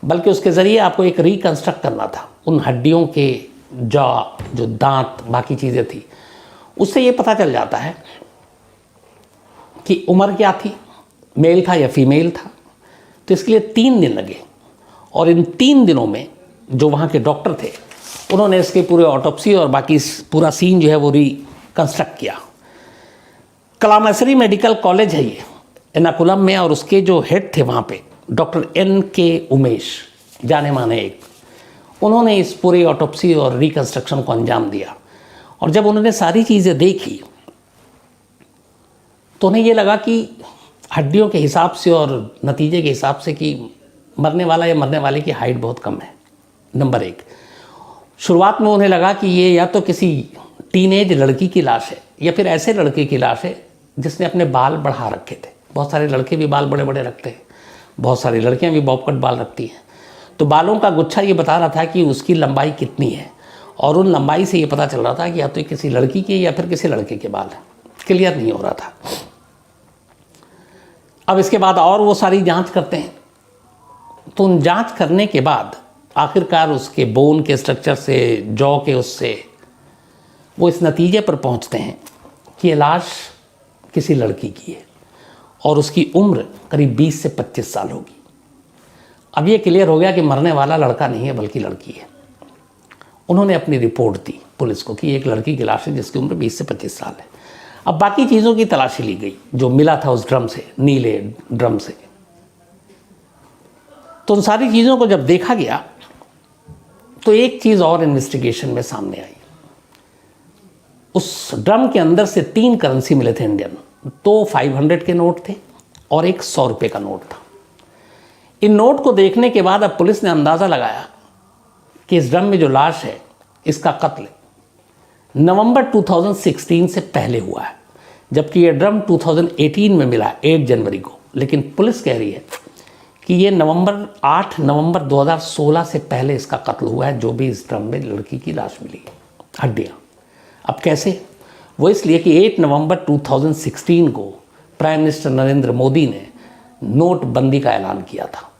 बल्कि उसके ज़रिए आपको एक रिकन्स्ट्रक्ट करना था उन हड्डियों के जो दांत बाकी चीज़ें थी, उससे ये पता चल जाता है कि उम्र क्या थी, मेल था या फीमेल था। तो इसके लिए 3 दिन लगे, और इन 3 दिनों में जो वहाँ के डॉक्टर थे उन्होंने इसके पूरे ऑटोप्सी और बाकी पूरा सीन जो है वो रिकन्स्ट्रक्ट किया। कलामसरी मेडिकल कॉलेज है ये एर्नाकुलम में, और उसके जो हेड थे वहाँ पे डॉक्टर NK उमेश, जाने माने एक, उन्होंने इस पूरी ऑटोप्सी और रिकन्स्ट्रक्शन को अंजाम दिया। और जब उन्होंने सारी चीज़ें देखी तो उन्हें ये लगा कि हड्डियों के हिसाब से और नतीजे के हिसाब से कि मरने वाला या मरने वाले की हाइट बहुत कम है, नंबर 1। शुरुआत में उन्हें लगा कि ये या तो किसी टीनेज लड़की की लाश है या फिर ऐसे लड़के की लाश है जिसने अपने बाल बढ़ा रखे थे। बहुत सारे लड़के भी बाल बड़े बड़े रखते हैं, बहुत सारी लड़कियां भी बॉब कट बाल रखती हैं। तो बालों का गुच्छा ये बता रहा था कि उसकी लंबाई कितनी है, और उन लंबाई से ये पता चल रहा था कि या तो किसी लड़की के या फिर किसी लड़के के बाल हैं। क्लियर नहीं हो रहा था। अब इसके बाद और वो सारी जांच करते हैं। तो उन जांच करने के बाद आखिरकार उसके बोन के स्ट्रक्चर से, जॉ के उससे वो इस नतीजे पर पहुंचते हैं कि ये लाश किसी लड़की की है और उसकी उम्र करीब 20 से 25 साल होगी। अब ये क्लियर हो गया कि मरने वाला लड़का नहीं है बल्कि लड़की है। उन्होंने अपनी रिपोर्ट दी पुलिस को कि एक लड़की की लाश है जिसकी उम्र 20 से 25 साल है। अब बाकी चीज़ों की तलाशी ली गई जो मिला था उस ड्रम से, नीले ड्रम से। तो उन सारी चीज़ों को जब देखा गया तो एक चीज़ और इन्वेस्टिगेशन में सामने आई। उस ड्रम के अंदर से 3 करेंसी मिले थे इंडियन। 2 500 के नोट थे और एक 100 रुपये का नोट था। इन नोट को देखने के बाद अब पुलिस ने अंदाज़ा लगाया कि इस ड्रम में जो लाश है इसका कत्ल नवंबर 2016 से पहले हुआ है, जबकि ये ड्रम 2018 में मिला 8 जनवरी को। लेकिन पुलिस कह रही है कि ये 8 नवंबर 2016 से पहले इसका कत्ल हुआ है, जो भी इस ड्रम में लड़की की लाश मिली है, हड्डियाँ। अब कैसे? वो इसलिए कि 8 नवंबर 2016 को प्राइम मिनिस्टर नरेंद्र मोदी ने नोटबंदी का ऐलान किया था।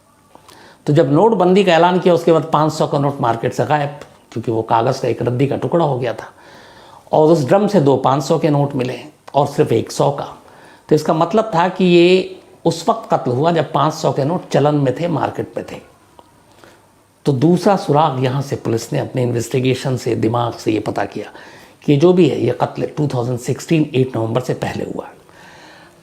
तो जब नोटबंदी का ऐलान किया उसके बाद 500 का नोट मार्केट से गायब, क्योंकि वो कागज़ का एक रद्दी का टुकड़ा हो गया था। और उस ड्रम से 2 500 के नोट मिले और सिर्फ 100 का। तो इसका मतलब था कि ये उस वक्त कत्ल हुआ जब 500 के नोट चलन में थे, मार्केट पे थे। तो दूसरा सुराग यहाँ से पुलिस ने अपने इन्वेस्टिगेशन से, दिमाग से ये पता किया कि जो भी है ये कत्ल 2016 8 नवंबर से पहले हुआ।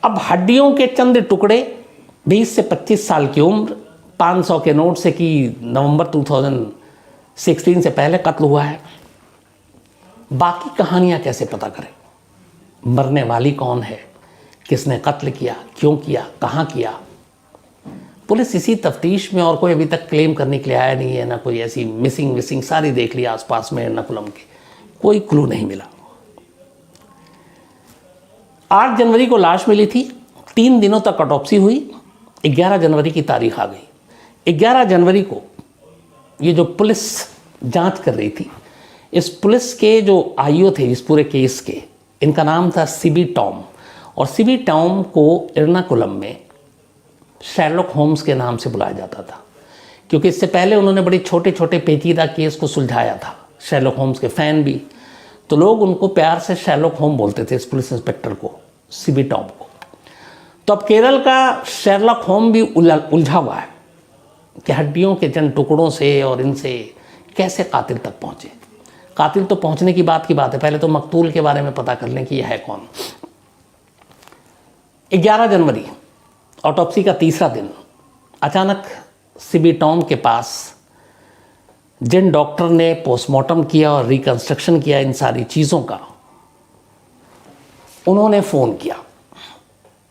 अब हड्डियों के चंद टुकड़े, 20 से 25 साल की उम्र, 500 के नोट से कि नवंबर 2016 से पहले कत्ल हुआ है। बाकी कहानियाँ कैसे पता करें? मरने वाली कौन है, किसने कत्ल किया, क्यों किया, कहाँ किया? पुलिस इसी तफ्तीश में, और कोई अभी तक क्लेम करने के लिए आया नहीं है, ना कोई ऐसी मिसिंग सारी देख लिया आसपास में एर्नाकुलम के, कोई क्लू नहीं मिला। 8 जनवरी को लाश मिली थी, 3 दिनों तक ऑटोप्सी हुई, 11 जनवरी की तारीख आ गई। 11 जनवरी को ये जो पुलिस जांच कर रही थी, इस पुलिस के जो आईओ थे इस पूरे केस के, इनका नाम था सीबी टॉम। और सीबी टॉम को एर्नाकुलम में शेरलॉक होम्स के नाम से बुलाया जाता था, क्योंकि इससे पहले उन्होंने बड़े छोटे छोटे पेचीदा केस को सुलझाया था। शेरलॉक होम्स के फ़ैन भी, तो लोग उनको प्यार से शेरलॉक होम बोलते थे, इस पुलिस इंस्पेक्टर को, सीबी टॉम को। तो अब केरल का शेरलॉक होम भी उलझा हुआ है कि हड्डियों के चंद टुकड़ों से और इनसे कैसे कातिल तक पहुँचे। कातिल तो पहुँचने की बात है, पहले तो मकतूल के बारे में पता कर लें कि यह है कौन। 11 जनवरी ऑटोप्सी का तीसरा दिन, अचानक सीबी टॉम के पास जिन डॉक्टर ने पोस्टमार्टम किया और रिकंस्ट्रक्शन किया इन सारी चीज़ों का, उन्होंने फ़ोन किया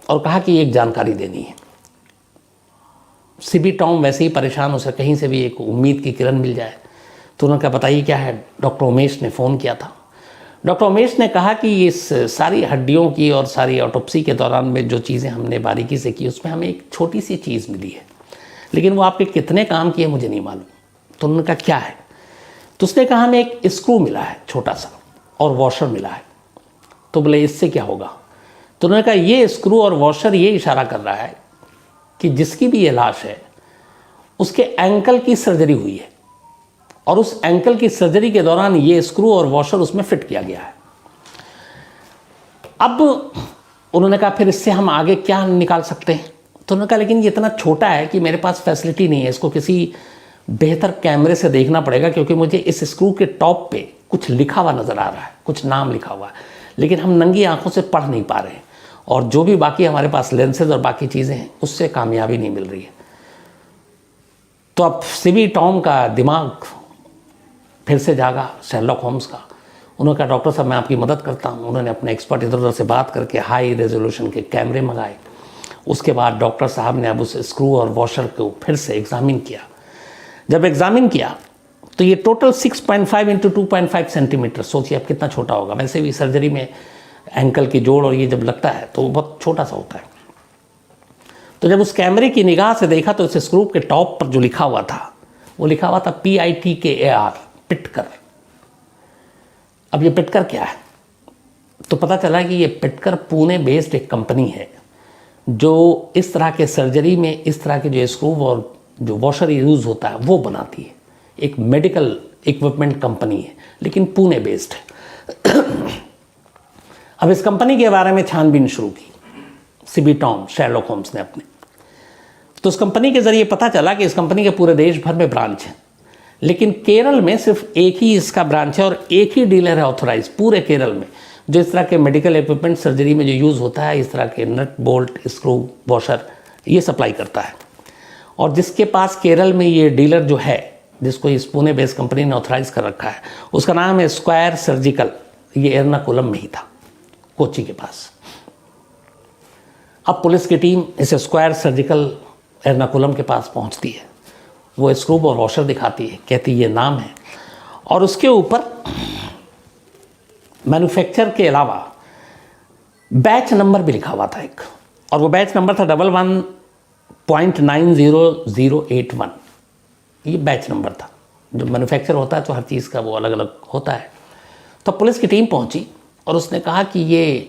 और कहा कि एक जानकारी देनी है। सीबी टॉम वैसे ही परेशान, उसे कहीं से भी एक उम्मीद की किरण मिल जाए। तो उन्होंने कहा बताइए क्या है। डॉक्टर उमेश ने फ़ोन किया था। डॉक्टर उमेश ने कहा कि इस सारी हड्डियों की और सारी ऑटोप्सी के दौरान में जो चीज़ें हमने बारीकी से की, उसमें हमें एक छोटी सी चीज़ मिली है, लेकिन वो आपके कितने काम की है मुझे नहीं मालूम। तो उन्होंने कहा क्या है? तो उसने कहा हमें एक स्क्रू मिला है छोटा सा और वॉशर मिला है। तो बोले इससे क्या होगा? तो उन्होंने कहा ये स्क्रू और वॉशर ये इशारा कर रहा है कि जिसकी भी ये लाश है उसके एंकल की सर्जरी हुई है और उस एंकल की सर्जरी के दौरान ये स्क्रू और वॉशर उसमें फिट किया गया है। अब उन्होंने कहा फिर इससे हम आगे क्या निकाल सकते हैं? तो उन्होंने कहा लेकिन ये इतना छोटा है कि मेरे पास फैसिलिटी नहीं है, इसको किसी बेहतर कैमरे से देखना पड़ेगा, क्योंकि मुझे इस स्क्रू के टॉप पे कुछ लिखा हुआ नज़र आ रहा है, कुछ नाम लिखा हुआ है, लेकिन हम नंगी आंखों से पढ़ नहीं पा रहे हैं, और जो भी बाकी हमारे पास लेंसेज और बाकी चीज़ें हैं उससे कामयाबी नहीं मिल रही है। तो अब सीबी टॉम का दिमाग फिर से जागा, शेरलॉक होम्स का। उन्होंने कहा डॉक्टर साहब मैं आपकी मदद करता हूँ। उन्होंने अपने एक्सपर्ट इधर उधर से बात करके हाई रेजोल्यूशन के कैमरे मंगाए। उसके बाद डॉक्टर साहब ने अब उस स्क्रू और वॉशर को फिर से एग्जामिन किया। जब एग्जामिन किया तो ये टोटल 6.5 इंटू 2.5 सेंटीमीटर, सोचिए अब कितना छोटा होगा। वैसे भी सर्जरी में एंकल की जोड़ और ये जब लगता है तो बहुत छोटा सा होता है। तो जब उस कैमरे की निगाह से देखा तो इस स्क्रू के टॉप पर जो लिखा हुआ था वो लिखा हुआ था PITKAR, पिटकर। अब ये पिटकर क्या है? तो पता चला कि ये पिटकर पुणे बेस्ड एक कंपनी है जो इस तरह के सर्जरी में इस तरह के जो स्क्रू और जो वॉशर यूज़ होता है वो बनाती है। एक मेडिकल इक्विपमेंट कंपनी है, लेकिन पुणे बेस्ड है। अब इस कंपनी के बारे में छानबीन शुरू की सीबी टॉम शेरलॉक होम्स ने अपने। तो उस कंपनी के ज़रिए पता चला कि इस कंपनी के पूरे देश भर में ब्रांच हैं, लेकिन केरल में सिर्फ एक ही इसका ब्रांच है और एक ही डीलर है ऑथोराइज पूरे केरल में, जो इस तरह के मेडिकल इक्विपमेंट सर्जरी में जो यूज़ होता है, इस तरह के नट बोल्ट स्क्रू वॉशर ये सप्लाई करता है। और जिसके पास केरल में ये डीलर जो है, जिसको इस पुणे बेस्ड कंपनी ने ऑथराइज कर रखा है, उसका नाम है स्क्वायर सर्जिकल। ये एर्नाकुलम में ही था, कोची के पास। अब पुलिस की टीम इस स्क्वायर सर्जिकल एर्नाकुलम के पास पहुंचती है। वो स्क्रू और वॉशर दिखाती है, कहती ये नाम है, और उसके ऊपर मैन्युफैक्चर के अलावा बैच नंबर भी लिखा हुआ था एक, और वो बैच नंबर था 11.90081। ये बैच नंबर था। जो मैन्युफैक्चर होता है तो हर चीज़ का वो अलग अलग होता है। तो पुलिस की टीम पहुंची और उसने कहा कि ये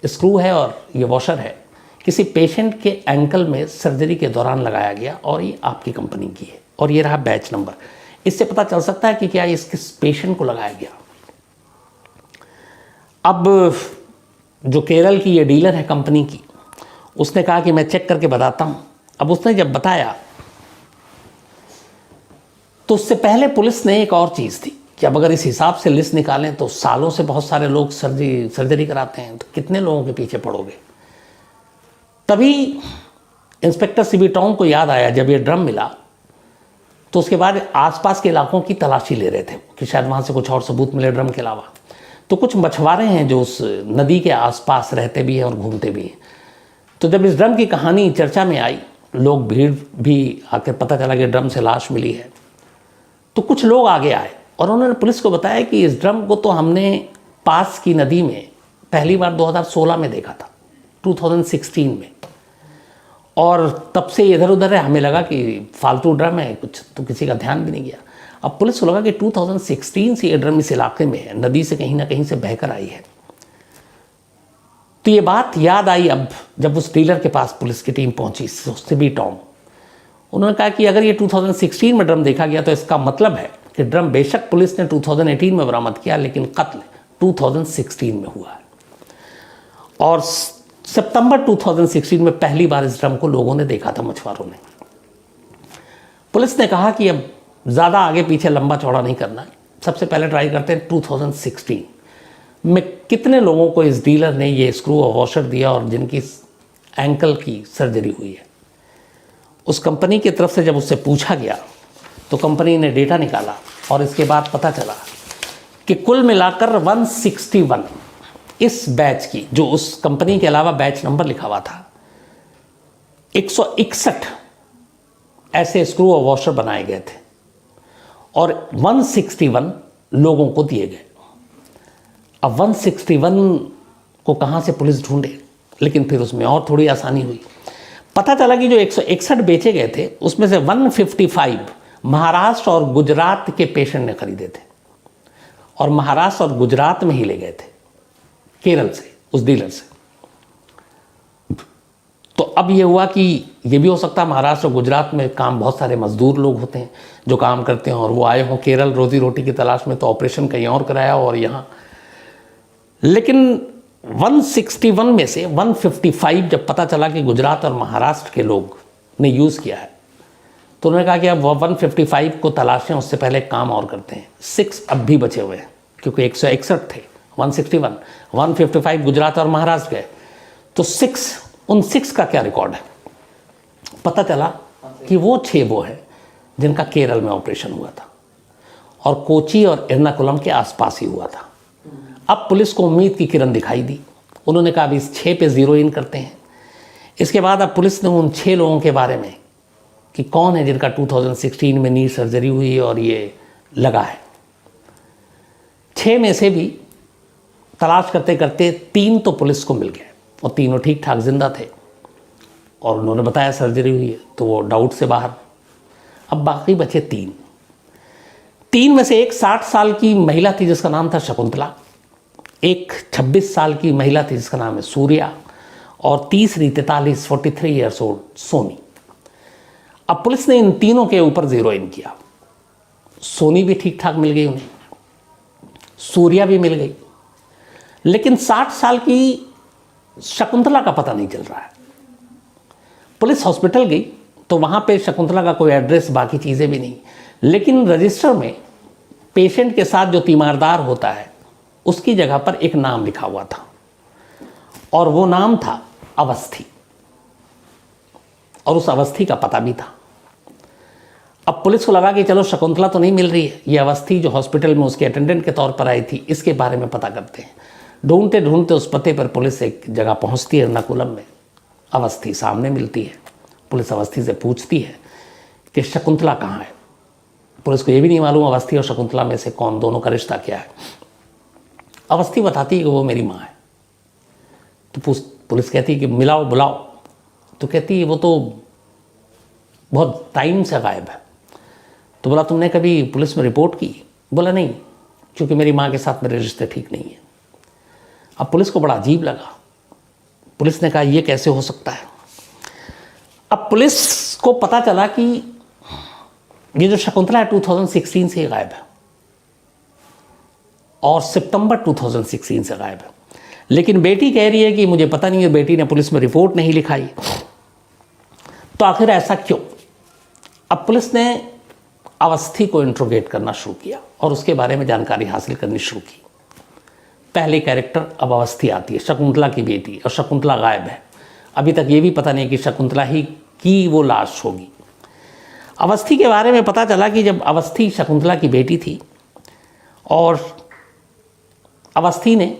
स्क्रू है और ये वॉशर है, किसी पेशेंट के एंकल में सर्जरी के दौरान लगाया गया और ये आपकी कंपनी की है, और ये रहा बैच नंबर। इससे पता चल सकता है कि क्या इस किस पेशेंट को लगाया गया। अब जो केरल की ये डीलर है कंपनी की, उसने कहा कि मैं चेक करके बताता हूँ। अब उसने जब बताया तो उससे पहले पुलिस ने एक और चीज़ थी कि अब अगर इस हिसाब से लिस्ट निकालें तो सालों से बहुत सारे लोग सर्जरी कराते हैं, तो कितने लोगों के पीछे पड़ोगे। तभी इंस्पेक्टर सीबी टॉम को याद आया, जब ये ड्रम मिला तो उसके बाद आसपास के इलाकों की तलाशी ले रहे थे कि शायद वहाँ से कुछ और सबूत मिले ड्रम के अलावा। तो कुछ मछुआरे हैं जो उस नदी के आसपास रहते भी हैं और घूमते भी हैं। तो जब इस ड्रम की कहानी चर्चा में आई, लोग भीड़ भी आकर पता चला कि ड्रम से लाश मिली है, तो कुछ लोग आगे आए और उन्होंने पुलिस को बताया कि इस ड्रम को तो हमने पास की नदी में पहली बार 2016 में देखा था, 2016 में, और तब से इधर उधर है। हमें लगा कि फालतू ड्रम है कुछ, तो किसी का ध्यान भी नहीं गया। अब पुलिस को लगा कि 2016 से ये ड्रम इस इलाके में है, नदी से कहीं ना कहीं से बहकर आई है। तो ये बात याद आई अब जब उस डीलर के पास पुलिस की टीम पहुंची, सीबी टॉम। उन्होंने कहा कि अगर ये 2016 में ड्रम देखा गया तो इसका मतलब है कि ड्रम बेशक पुलिस ने 2018 में बरामद किया, लेकिन कत्ल 2016 में हुआ है। और सितंबर 2016 में पहली बार इस ड्रम को लोगों ने देखा था, मछुआरों ने। पुलिस ने कहा कि अब ज़्यादा आगे पीछे लंबा चौड़ा नहीं करना है, सबसे पहले ट्राई करते हैं 2016 में कितने लोगों को इस डीलर ने ये स्क्रू और वॉशर दिया और जिनकी एंकल की सर्जरी हुई है। उस कंपनी की तरफ से जब उससे पूछा गया तो कंपनी ने डेटा निकाला और इसके बाद पता चला कि कुल मिलाकर 161 इस बैच की, जो उस कंपनी के अलावा बैच नंबर लिखा हुआ था, 161 ऐसे स्क्रू और वॉशर बनाए गए थे और 161 लोगों को दिए गए। अब 161 को कहाँ से पुलिस ढूंढे, लेकिन फिर उसमें और थोड़ी आसानी हुई। पता चला कि जो 161 बेचे गए थे उसमें से 155 महाराष्ट्र और गुजरात के पेशेंट ने खरीदे थे, और महाराष्ट्र और गुजरात में ही ले गए थे केरल से, उस डीलर से। तो अब ये हुआ कि ये भी हो सकता है महाराष्ट्र और गुजरात में काम बहुत सारे मजदूर लोग होते हैं जो काम करते हैं, और वो आए हों केरल रोजी रोटी की तलाश में, तो ऑपरेशन कहीं और कराया और यहाँ। लेकिन 161 में से 155 जब पता चला कि गुजरात और महाराष्ट्र के लोग ने यूज़ किया है, तो उन्होंने कहा कि अब 155 को तलाशें, उससे पहले काम और करते हैं। 6 अब भी बचे हुए हैं, क्योंकि 161 थे, 161, 155 गुजरात और महाराष्ट्र गए, तो 6, उन 6 का क्या रिकॉर्ड है। पता चला कि वो 6 वो है जिनका केरल में ऑपरेशन हुआ था और कोची और एर्नाकुलम के आसपास ही हुआ था। अब पुलिस को उम्मीद की किरण दिखाई दी। उन्होंने कहा अभी इस 6 पे ज़ीरो इन करते हैं। इसके बाद अब पुलिस ने उन 6 लोगों के बारे में कि कौन है जिनका 2016 में नी सर्जरी हुई और ये लगा है, 6 में से भी तलाश करते करते 3 तो पुलिस को मिल गए और तीनों ठीक ठाक जिंदा थे और उन्होंने बताया सर्जरी हुई है, तो वो डाउट से बाहर। अब बाकी बचे 3 में से एक 60 साल की महिला थी जिसका नाम था शकुंतला, एक 26 साल की महिला थी जिसका नाम है सूर्या, और तीसरी 43 ईयर्स ओल्ड सोनी। अब पुलिस ने इन तीनों के ऊपर जीरो इन किया। सोनी भी ठीक ठाक मिल गई उन्हें, सूर्या भी मिल गई, लेकिन 60 साल की शकुंतला का पता नहीं चल रहा है। पुलिस हॉस्पिटल गई तो वहाँ पे शकुंतला का कोई एड्रेस, बाकी चीज़ें भी नहीं, लेकिन रजिस्टर में पेशेंट के साथ जो तीमारदार होता है उसकी जगह पर एक नाम लिखा हुआ था और वो नाम था अवस्थी, और उस अवस्थी का पता भी था। अब पुलिस को लगा कि चलो शकुंतला तो नहीं मिल रही है, ये अवस्थी जो हॉस्पिटल में उसके अटेंडेंट के तौर पर आई थी, इसके बारे में पता करते हैं। ढूंढते ढूंढते उस पते पर पुलिस एक जगह पहुंचती है एर्नाकुलम में। अवस्थी सामने मिलती है। पुलिस अवस्थी से पूछती है कि शकुंतला कहाँ है। पुलिस को ये भी नहीं मालूम अवस्थी और शकुंतला में से कौन, दोनों का रिश्ता क्या है। अवस्थी बताती है कि वो मेरी माँ है। तो पुलिस कहती है कि मिलाओ बुलाओ। तो कहती है वो तो बहुत टाइम से गायब है। तो बोला तुमने कभी पुलिस में रिपोर्ट की? बोला नहीं, क्योंकि मेरी माँ के साथ मेरे रिश्ते ठीक नहीं है। अब पुलिस को बड़ा अजीब लगा। पुलिस ने कहा ये कैसे हो सकता है। अब पुलिस को पता चला कि ये जो शकुंतला है 2016 से गायब है और सितंबर 2016 से गायब है, लेकिन बेटी कह रही है कि मुझे पता नहीं है, बेटी ने पुलिस में रिपोर्ट नहीं लिखाई। तो आखिर ऐसा क्यों? अब पुलिस ने अवस्थी को इंट्रोगेट करना शुरू किया और उसके बारे में जानकारी हासिल करनी शुरू की। पहले कैरेक्टर अब अवस्थी आती है, शकुंतला की बेटी, और शकुंतला गायब है। अभी तक ये भी पता नहीं कि शकुंतला ही की वो लाश होगी। अवस्थी के बारे में पता चला कि जब अवस्थी शकुंतला की बेटी थी और अवस्थी ने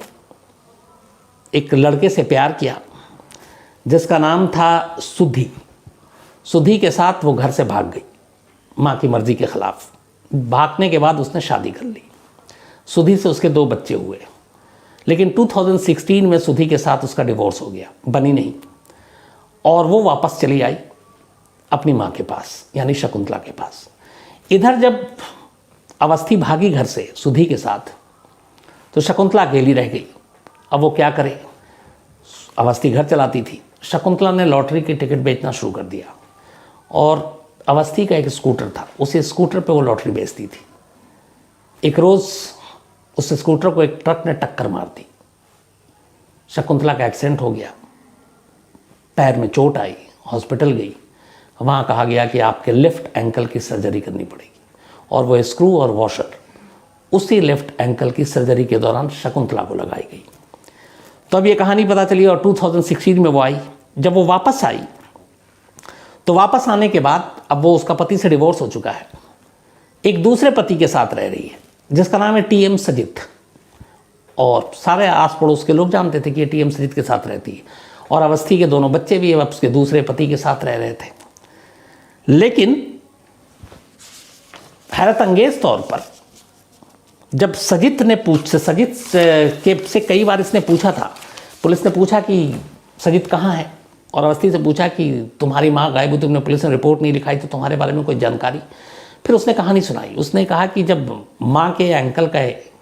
एक लड़के से प्यार किया जिसका नाम था सुधी। सुधी के साथ वो घर से भाग गई माँ की मर्जी के खिलाफ। भागने के बाद उसने शादी कर ली। सुधी से उसके 2 बच्चे हुए, लेकिन 2016 में सुधी के साथ उसका डिवोर्स हो गया, बनी नहीं, और वो वापस चली आई अपनी माँ के पास, यानी शकुंतला के पास। इधर जब अवस्थी भागी घर से सुधी के साथ, तो शकुंतला अकेली रह गई। अब वो क्या करे? अवस्थी घर चलाती थी। शकुंतला ने लॉटरी की टिकट बेचना शुरू कर दिया और अवस्थी का एक स्कूटर था, उस स्कूटर पे वो लॉटरी बेचती थी। एक रोज़ उस स्कूटर को एक ट्रक ने टक्कर मार दी। शकुंतला का एक्सीडेंट हो गया, पैर में चोट आई, हॉस्पिटल गई। वहाँ कहा गया कि आपके लेफ्ट एंकल की सर्जरी करनी पड़ेगी, और वो स्क्रू और वॉशर उसी लेफ्ट एंकल की सर्जरी के दौरान शकुंतला को लगाई गई। तो अब ये कहानी पता चली और 2016 में वो आई। जब वो वापस आई तो वापस आने के बाद अब वो, उसका पति से डिवोर्स हो चुका है, एक दूसरे पति के साथ रह रही है जिसका नाम है टीएम सजित, और सारे आस पड़ोस के लोग जानते थे कि ये टीएम सजित के साथ रहती है, और अवस्थी के 2 बच्चे भी अब उसके दूसरे पति के साथ रह रहे थे। लेकिन हैरत अंगेज तौर पर जब सजित से कई बार इसने पूछा था, पुलिस ने पूछा कि सजित कहाँ है, और अवस्थी से पूछा कि तुम्हारी माँ गायब हुई, तुमने पुलिस में रिपोर्ट नहीं लिखाई, तो तुम्हारे बारे में कोई जानकारी? फिर उसने कहानी सुनाई। उसने कहा कि जब माँ के एंकल का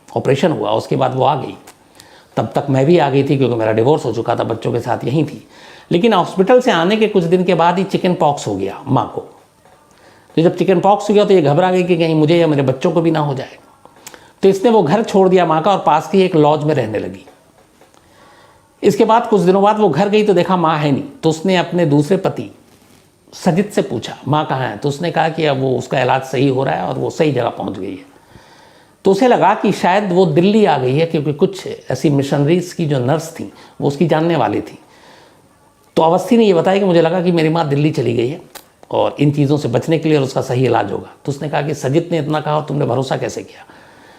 ऑपरेशन हुआ उसके बाद वो आ गई, तब तक मैं भी आ गई थी क्योंकि मेरा डिवोर्स हो चुका था, बच्चों के साथ यहीं थी। लेकिन हॉस्पिटल से आने के कुछ दिन के बाद ही चिकन पॉक्स हो गया माँ को। तो जब चिकन पॉक्स हो गया तो ये घबरा गई कि कहीं मुझे या मेरे बच्चों को भी ना हो जाए। तो इसने वो घर छोड़ दिया माँ का और पास की एक लॉज में रहने लगी। इसके बाद कुछ दिनों बाद वो घर गई तो देखा माँ है नहीं। तो उसने अपने दूसरे पति सजित से पूछा माँ कहाँ है, तो उसने कहा कि अब वो उसका इलाज सही हो रहा है और वो सही जगह पहुँच गई है। तो उसे लगा कि शायद वो दिल्ली आ गई है, क्योंकि कुछ ऐसी मिशनरीज की जो नर्स थी वो उसकी जानने वाली थी। तो अवस्थी ने ये बताया कि मुझे लगा कि मेरी माँ दिल्ली चली गई है और इन चीज़ों से बचने के लिए और उसका सही इलाज होगा। तो उसने कहा कि सजित ने इतना कहा और तुमने भरोसा कैसे किया?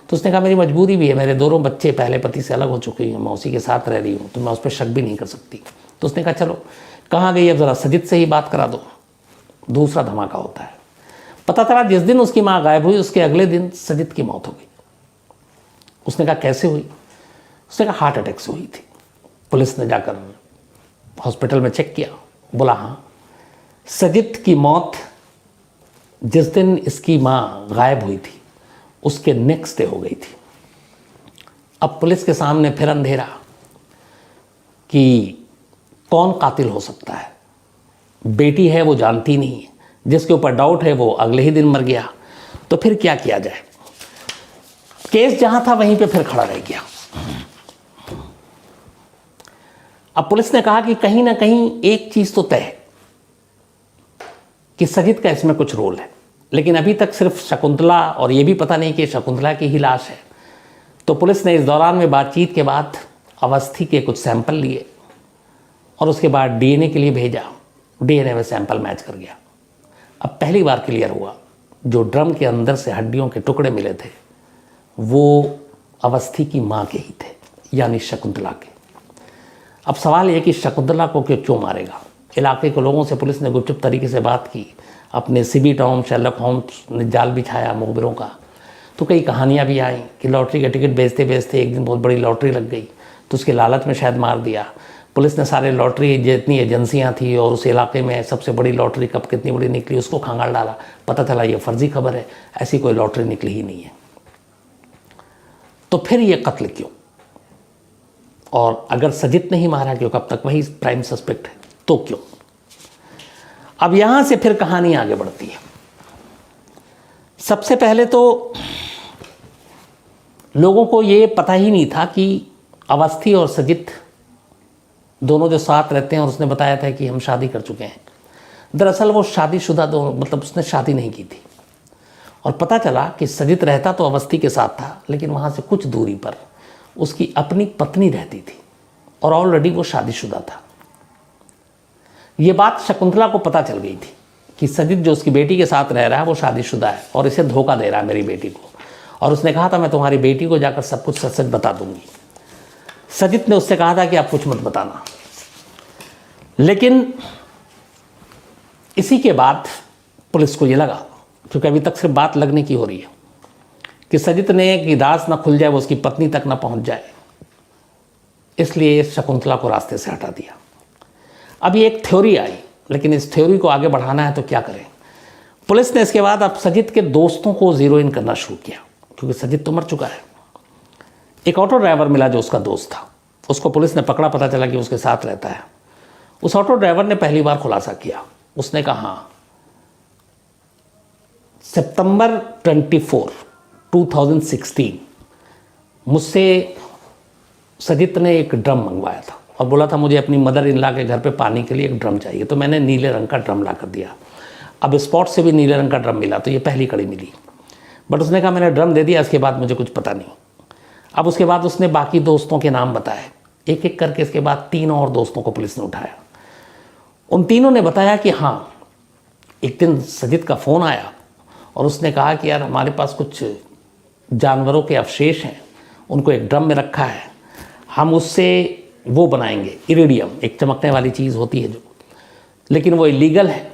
तो उसने कहा मेरी मजबूरी भी है, मेरे 2 बच्चे पहले पति से अलग हो चुके हैं, मैं उसी के साथ रह रही हूँ, तो मैं उस पर शक भी नहीं कर सकती। तो उसने कहा चलो कहाँ गई, अब ज़रा सजित से ही बात करा दो। दूसरा धमाका होता है। पता चला जिस दिन उसकी माँ गायब हुई उसके अगले दिन सजित की मौत हो गई। उसने कहा कैसे हुई? उसने कहा हार्ट अटैक से हुई थी। पुलिस ने जाकर हॉस्पिटल में चेक किया, बोला हाँ, सजित की मौत जिस दिन इसकी माँ गायब हुई थी उसके नेक्स्ट डे हो गई थी। अब पुलिस के सामने फिर अंधेरा कि कौन कातिल हो सकता है। बेटी है वो जानती नहीं है, जिसके ऊपर डाउट है वो अगले ही दिन मर गया, तो फिर क्या किया जाए। केस जहां था वहीं पे फिर खड़ा रह गया। अब पुलिस ने कहा कि कहीं ना कहीं एक चीज तो तय है कि सजित का इसमें कुछ रोल है, लेकिन अभी तक सिर्फ शकुंतला, और ये भी पता नहीं कि शकुंतला की ही लाश है। तो पुलिस ने इस दौरान में बातचीत के बाद अवस्थी के कुछ सैंपल लिए और उसके बाद डीएनए के लिए भेजा। डीएनए में सैंपल मैच कर गया। अब पहली बार क्लियर हुआ, जो ड्रम के अंदर से हड्डियों के टुकड़े मिले थे वो अवस्थी की माँ के ही थे, यानी शकुंतला के। अब सवाल यह कि शकुंतला को क्यों मारेगा। इलाके के लोगों से पुलिस ने गुपचुप तरीके से बात की, अपने सीबी टॉम शेरलॉक होम्स ने जाल बिछाया मुखबिरों का। तो कई कहानियाँ भी आई कि लॉटरी का टिकट बेचते बेचते एक दिन बहुत बड़ी लॉटरी लग गई, तो उसके लालच में शायद मार दिया। पुलिस ने सारे लॉटरी जितनी एजेंसियां थी और उस इलाके में सबसे बड़ी लॉटरी कब कितनी बड़ी निकली उसको खंगाल डाला। पता चला ये फर्जी खबर है, ऐसी कोई लॉटरी निकली ही नहीं है। तो फिर ये कत्ल क्यों, और अगर सजित नहीं मारा क्यों, कब तक वही प्राइम सस्पेक्ट है, तो क्यों। अब यहां से फिर कहानी आगे बढ़ती है। सबसे पहले तो लोगों को ये पता ही नहीं था कि अवस्थी और सजित दोनों जो साथ रहते हैं, और उसने बताया था कि हम शादी कर चुके हैं। दरअसल वो शादीशुदा दोनों, मतलब उसने शादी नहीं की थी। और पता चला कि सजित रहता तो अवस्थी के साथ था, लेकिन वहाँ से कुछ दूरी पर उसकी अपनी पत्नी रहती थी और ऑलरेडी वो शादीशुदा था। ये बात शकुंतला को पता चल गई थी कि सजित जो उसकी बेटी के साथ रह रहा है वो शादीशुदा है और इसे धोखा दे रहा है मेरी बेटी को। और उसने कहा था मैं तुम्हारी बेटी को जाकर सब कुछ सच सच बता दूंगी। सजित ने उससे कहा था कि आप कुछ मत बताना। लेकिन इसी के बाद पुलिस को ये लगा, क्योंकि अभी तक सिर्फ बात लगने की हो रही है, कि सजित ने कि राज ना खुल जाए, वो उसकी पत्नी तक ना पहुंच जाए, इसलिए शकुंतला को रास्ते से हटा दिया। अब ये एक थ्योरी आई, लेकिन इस थ्योरी को आगे बढ़ाना है तो क्या करें। पुलिस ने इसके बाद अब सजित के दोस्तों को जीरो इन करना शुरू किया, क्योंकि सजित तो मर चुका है। एक ऑटो ड्राइवर मिला जो उसका दोस्त था, उसको पुलिस ने पकड़ा। पता चला कि उसके साथ रहता है। उस ऑटो ड्राइवर ने पहली बार खुलासा किया। उसने कहा सितंबर 24, 2016 मुझसे सजित ने एक ड्रम मंगवाया था और बोला था मुझे अपनी मदर इन लॉ के घर पे पानी के लिए एक ड्रम चाहिए, तो मैंने नीले रंग का ड्रम ला कर दिया। अब स्पॉट से भी नीले रंग का ड्रम मिला, तो ये पहली कड़ी मिली। बट उसने कहा मैंने ड्रम दे दिया, इसके बाद मुझे कुछ पता नहीं। अब उसके बाद उसने बाकी दोस्तों के नाम बताए, एक एक करके। इसके बाद 3 और दोस्तों को पुलिस ने उठाया। उन तीनों ने बताया कि हाँ, एक दिन सजित का फ़ोन आया और उसने कहा कि यार हमारे पास कुछ जानवरों के अवशेष हैं, उनको एक ड्रम में रखा है, हम उससे वो बनाएंगे इरिडियम, एक चमकने वाली चीज़ होती है जो, लेकिन वो इलीगल है,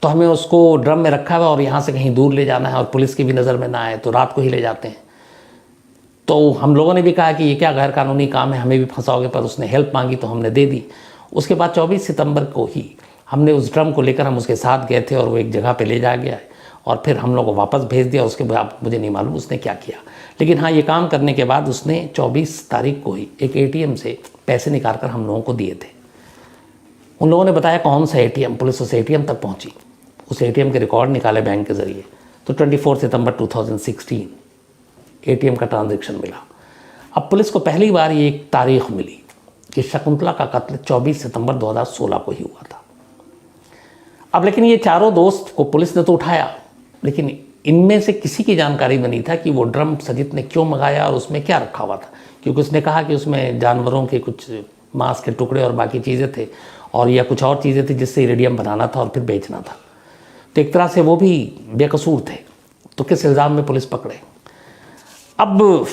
तो हमें उसको ड्रम में रखा हुआ और यहाँ से कहीं दूर ले जाना है और पुलिस की भी नज़र में ना आए, तो रात को ही ले जाते हैं। तो हम लोगों ने भी कहा कि ये क्या गैर कानूनी काम है, हमें भी फंसाओगे, पर उसने हेल्प मांगी तो हमने दे दी। उसके बाद 24 सितंबर को ही हमने उस ड्रम को लेकर हम उसके साथ गए थे और वो एक जगह पे ले जा गया और फिर हम लोग को वापस भेज दिया। उसके बाद मुझे नहीं मालूम उसने क्या किया, लेकिन हाँ, ये काम करने के बाद उसने 24 तारीख को ही एक ATM से पैसे निकाल कर हम लोगों को दिए थे। उन लोगों ने बताया कौन सा ATM, पुलिस उस ATM तक पहुँची, उस ATM के रिकॉर्ड निकाले बैंक के ज़रिए, तो 24 सितंबर 2016 ATM का ट्रांजैक्शन मिला। अब पुलिस को पहली बार ये एक तारीख मिली कि शकुंतला का कत्ल 24 सितंबर 2016 को ही हुआ था। अब लेकिन ये चारों दोस्त को पुलिस ने तो उठाया, लेकिन इनमें से किसी की जानकारी में नहीं था कि वो ड्रम सजित ने क्यों मंगाया और उसमें क्या रखा हुआ था, क्योंकि उसने कहा कि उसमें जानवरों के कुछ मांस के टुकड़े और बाकी चीज़ें थे, और या कुछ और चीज़ें थी जिससे इरिडियम बनाना था और फिर बेचना था। तो एक तरह से वो भी बेकसूर थे, तो किस इल्ज़ाम में पुलिस पकड़े। अब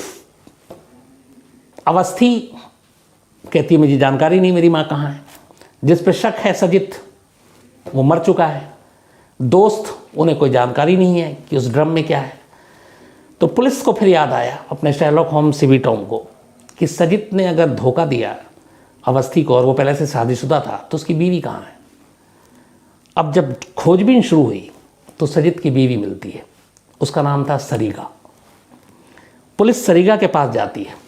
अवस्थी कहती है मुझे जानकारी नहीं मेरी माँ कहाँ है। जिस पे शक है सजित, वो मर चुका है। दोस्त, उन्हें कोई जानकारी नहीं है कि उस ड्रम में क्या है। तो पुलिस को फिर याद आया अपने शेरलॉक होम्स सीबी टॉम को कि सजित ने अगर धोखा दिया अवस्थी को और वो पहले से शादीशुदा था, तो उसकी बीवी कहाँ है। अब जब खोजबीन शुरू हुई तो सजित की बीवी मिलती है, उसका नाम था सरीगा। पुलिस सरीगा के पास जाती है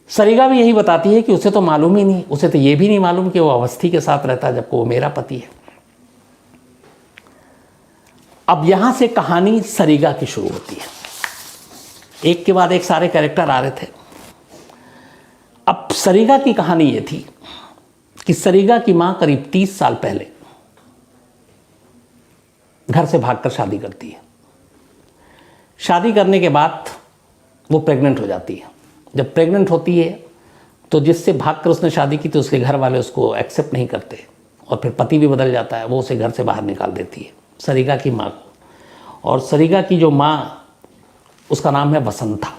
सरिगा भी यही बताती है कि उसे तो मालूम ही नहीं, उसे तो ये भी नहीं मालूम कि वो अवस्थी के साथ रहता है जबकि वो मेरा पति है। अब यहां से कहानी सरिगा की शुरू होती है, एक के बाद एक सारे कैरेक्टर आ रहे थे। अब सरिगा की कहानी ये थी कि सरिगा की मां करीब 30 साल पहले घर से भागकर शादी करती है। शादी करने के बाद वो प्रेग्नेंट हो जाती है। जब प्रेग्नेंट होती है तो जिससे भागकर उसने शादी की तो उसके घर वाले उसको एक्सेप्ट नहीं करते और फिर पति भी बदल जाता है, वो उसे घर से बाहर निकाल देती है, सरिगा की माँ को। और सरिगा की जो माँ, उसका नाम है वसंता।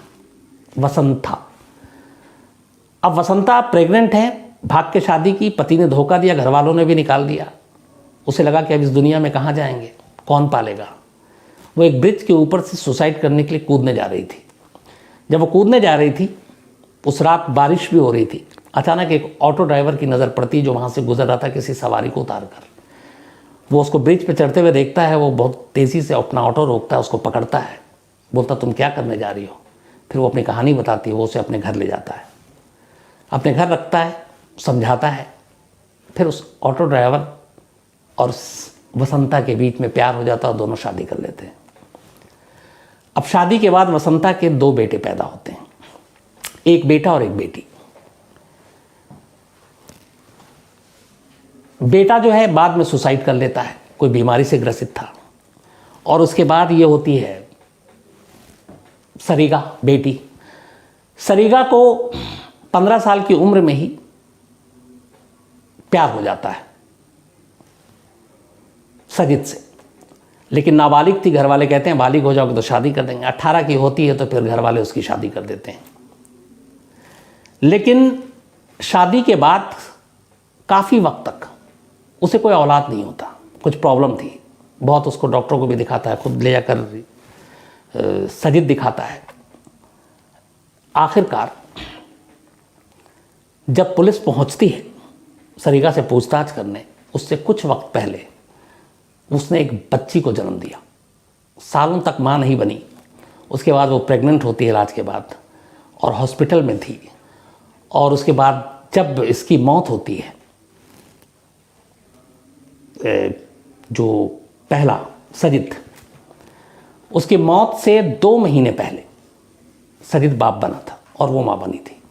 अब वसंता प्रेग्नेंट है, भाग के शादी की, पति ने धोखा दिया, घर वालों ने भी निकाल दिया। उसे लगा कि अब इस दुनिया में कहाँ जाएंगे, कौन पालेगा। वो एक ब्रिज के ऊपर से सुसाइड करने के लिए कूदने जा रही थी। जब वो कूदने जा रही थी, उस रात बारिश भी हो रही थी। अचानक एक ऑटो ड्राइवर की नज़र पड़ती जो वहाँ से गुजर रहा था किसी सवारी को उतार कर। वो उसको ब्रिज पे चढ़ते हुए देखता है, वो बहुत तेज़ी से अपना ऑटो रोकता है, उसको पकड़ता है, बोलता तुम क्या करने जा रही हो। फिर वो अपनी कहानी बताती है, वो उसे अपने घर ले जाता है, अपने घर रखता है, समझाता है। फिर उस ऑटो ड्राइवर और वसंता के बीच में प्यार हो जाता है और दोनों शादी कर लेते हैं। अब शादी के बाद वसंता के 2 बेटे पैदा होते हैं, एक बेटा और एक बेटी। बेटा जो है बाद में सुसाइड कर लेता है, कोई बीमारी से ग्रसित था। और उसके बाद ये होती है सरिगा, बेटी। सरिगा को 15 साल की उम्र में ही प्यार हो जाता है सजिद से, लेकिन नाबालिग थी। घर वाले कहते हैं बालिग हो जाओगे तो शादी कर देंगे। 18 की होती है तो फिर घर वाले उसकी शादी कर देते हैं। लेकिन शादी के बाद काफ़ी वक्त तक उसे कोई औलाद नहीं होता, कुछ प्रॉब्लम थी बहुत। उसको डॉक्टर को भी दिखाता है, खुद ले जाकर सजिद दिखाता है। आखिरकार जब पुलिस पहुंचती है सरिगा से पूछताछ करने, उससे कुछ वक्त पहले उसने एक बच्ची को जन्म दिया। सालों तक मां नहीं बनी। उसके बाद वो प्रेग्नेंट होती है इलाज के बाद और हॉस्पिटल में थी। और उसके बाद जब इसकी मौत होती है, जो पहला सजिद, उसकी मौत से 2 महीने पहले सजिद बाप बना था और वो मां बनी थी।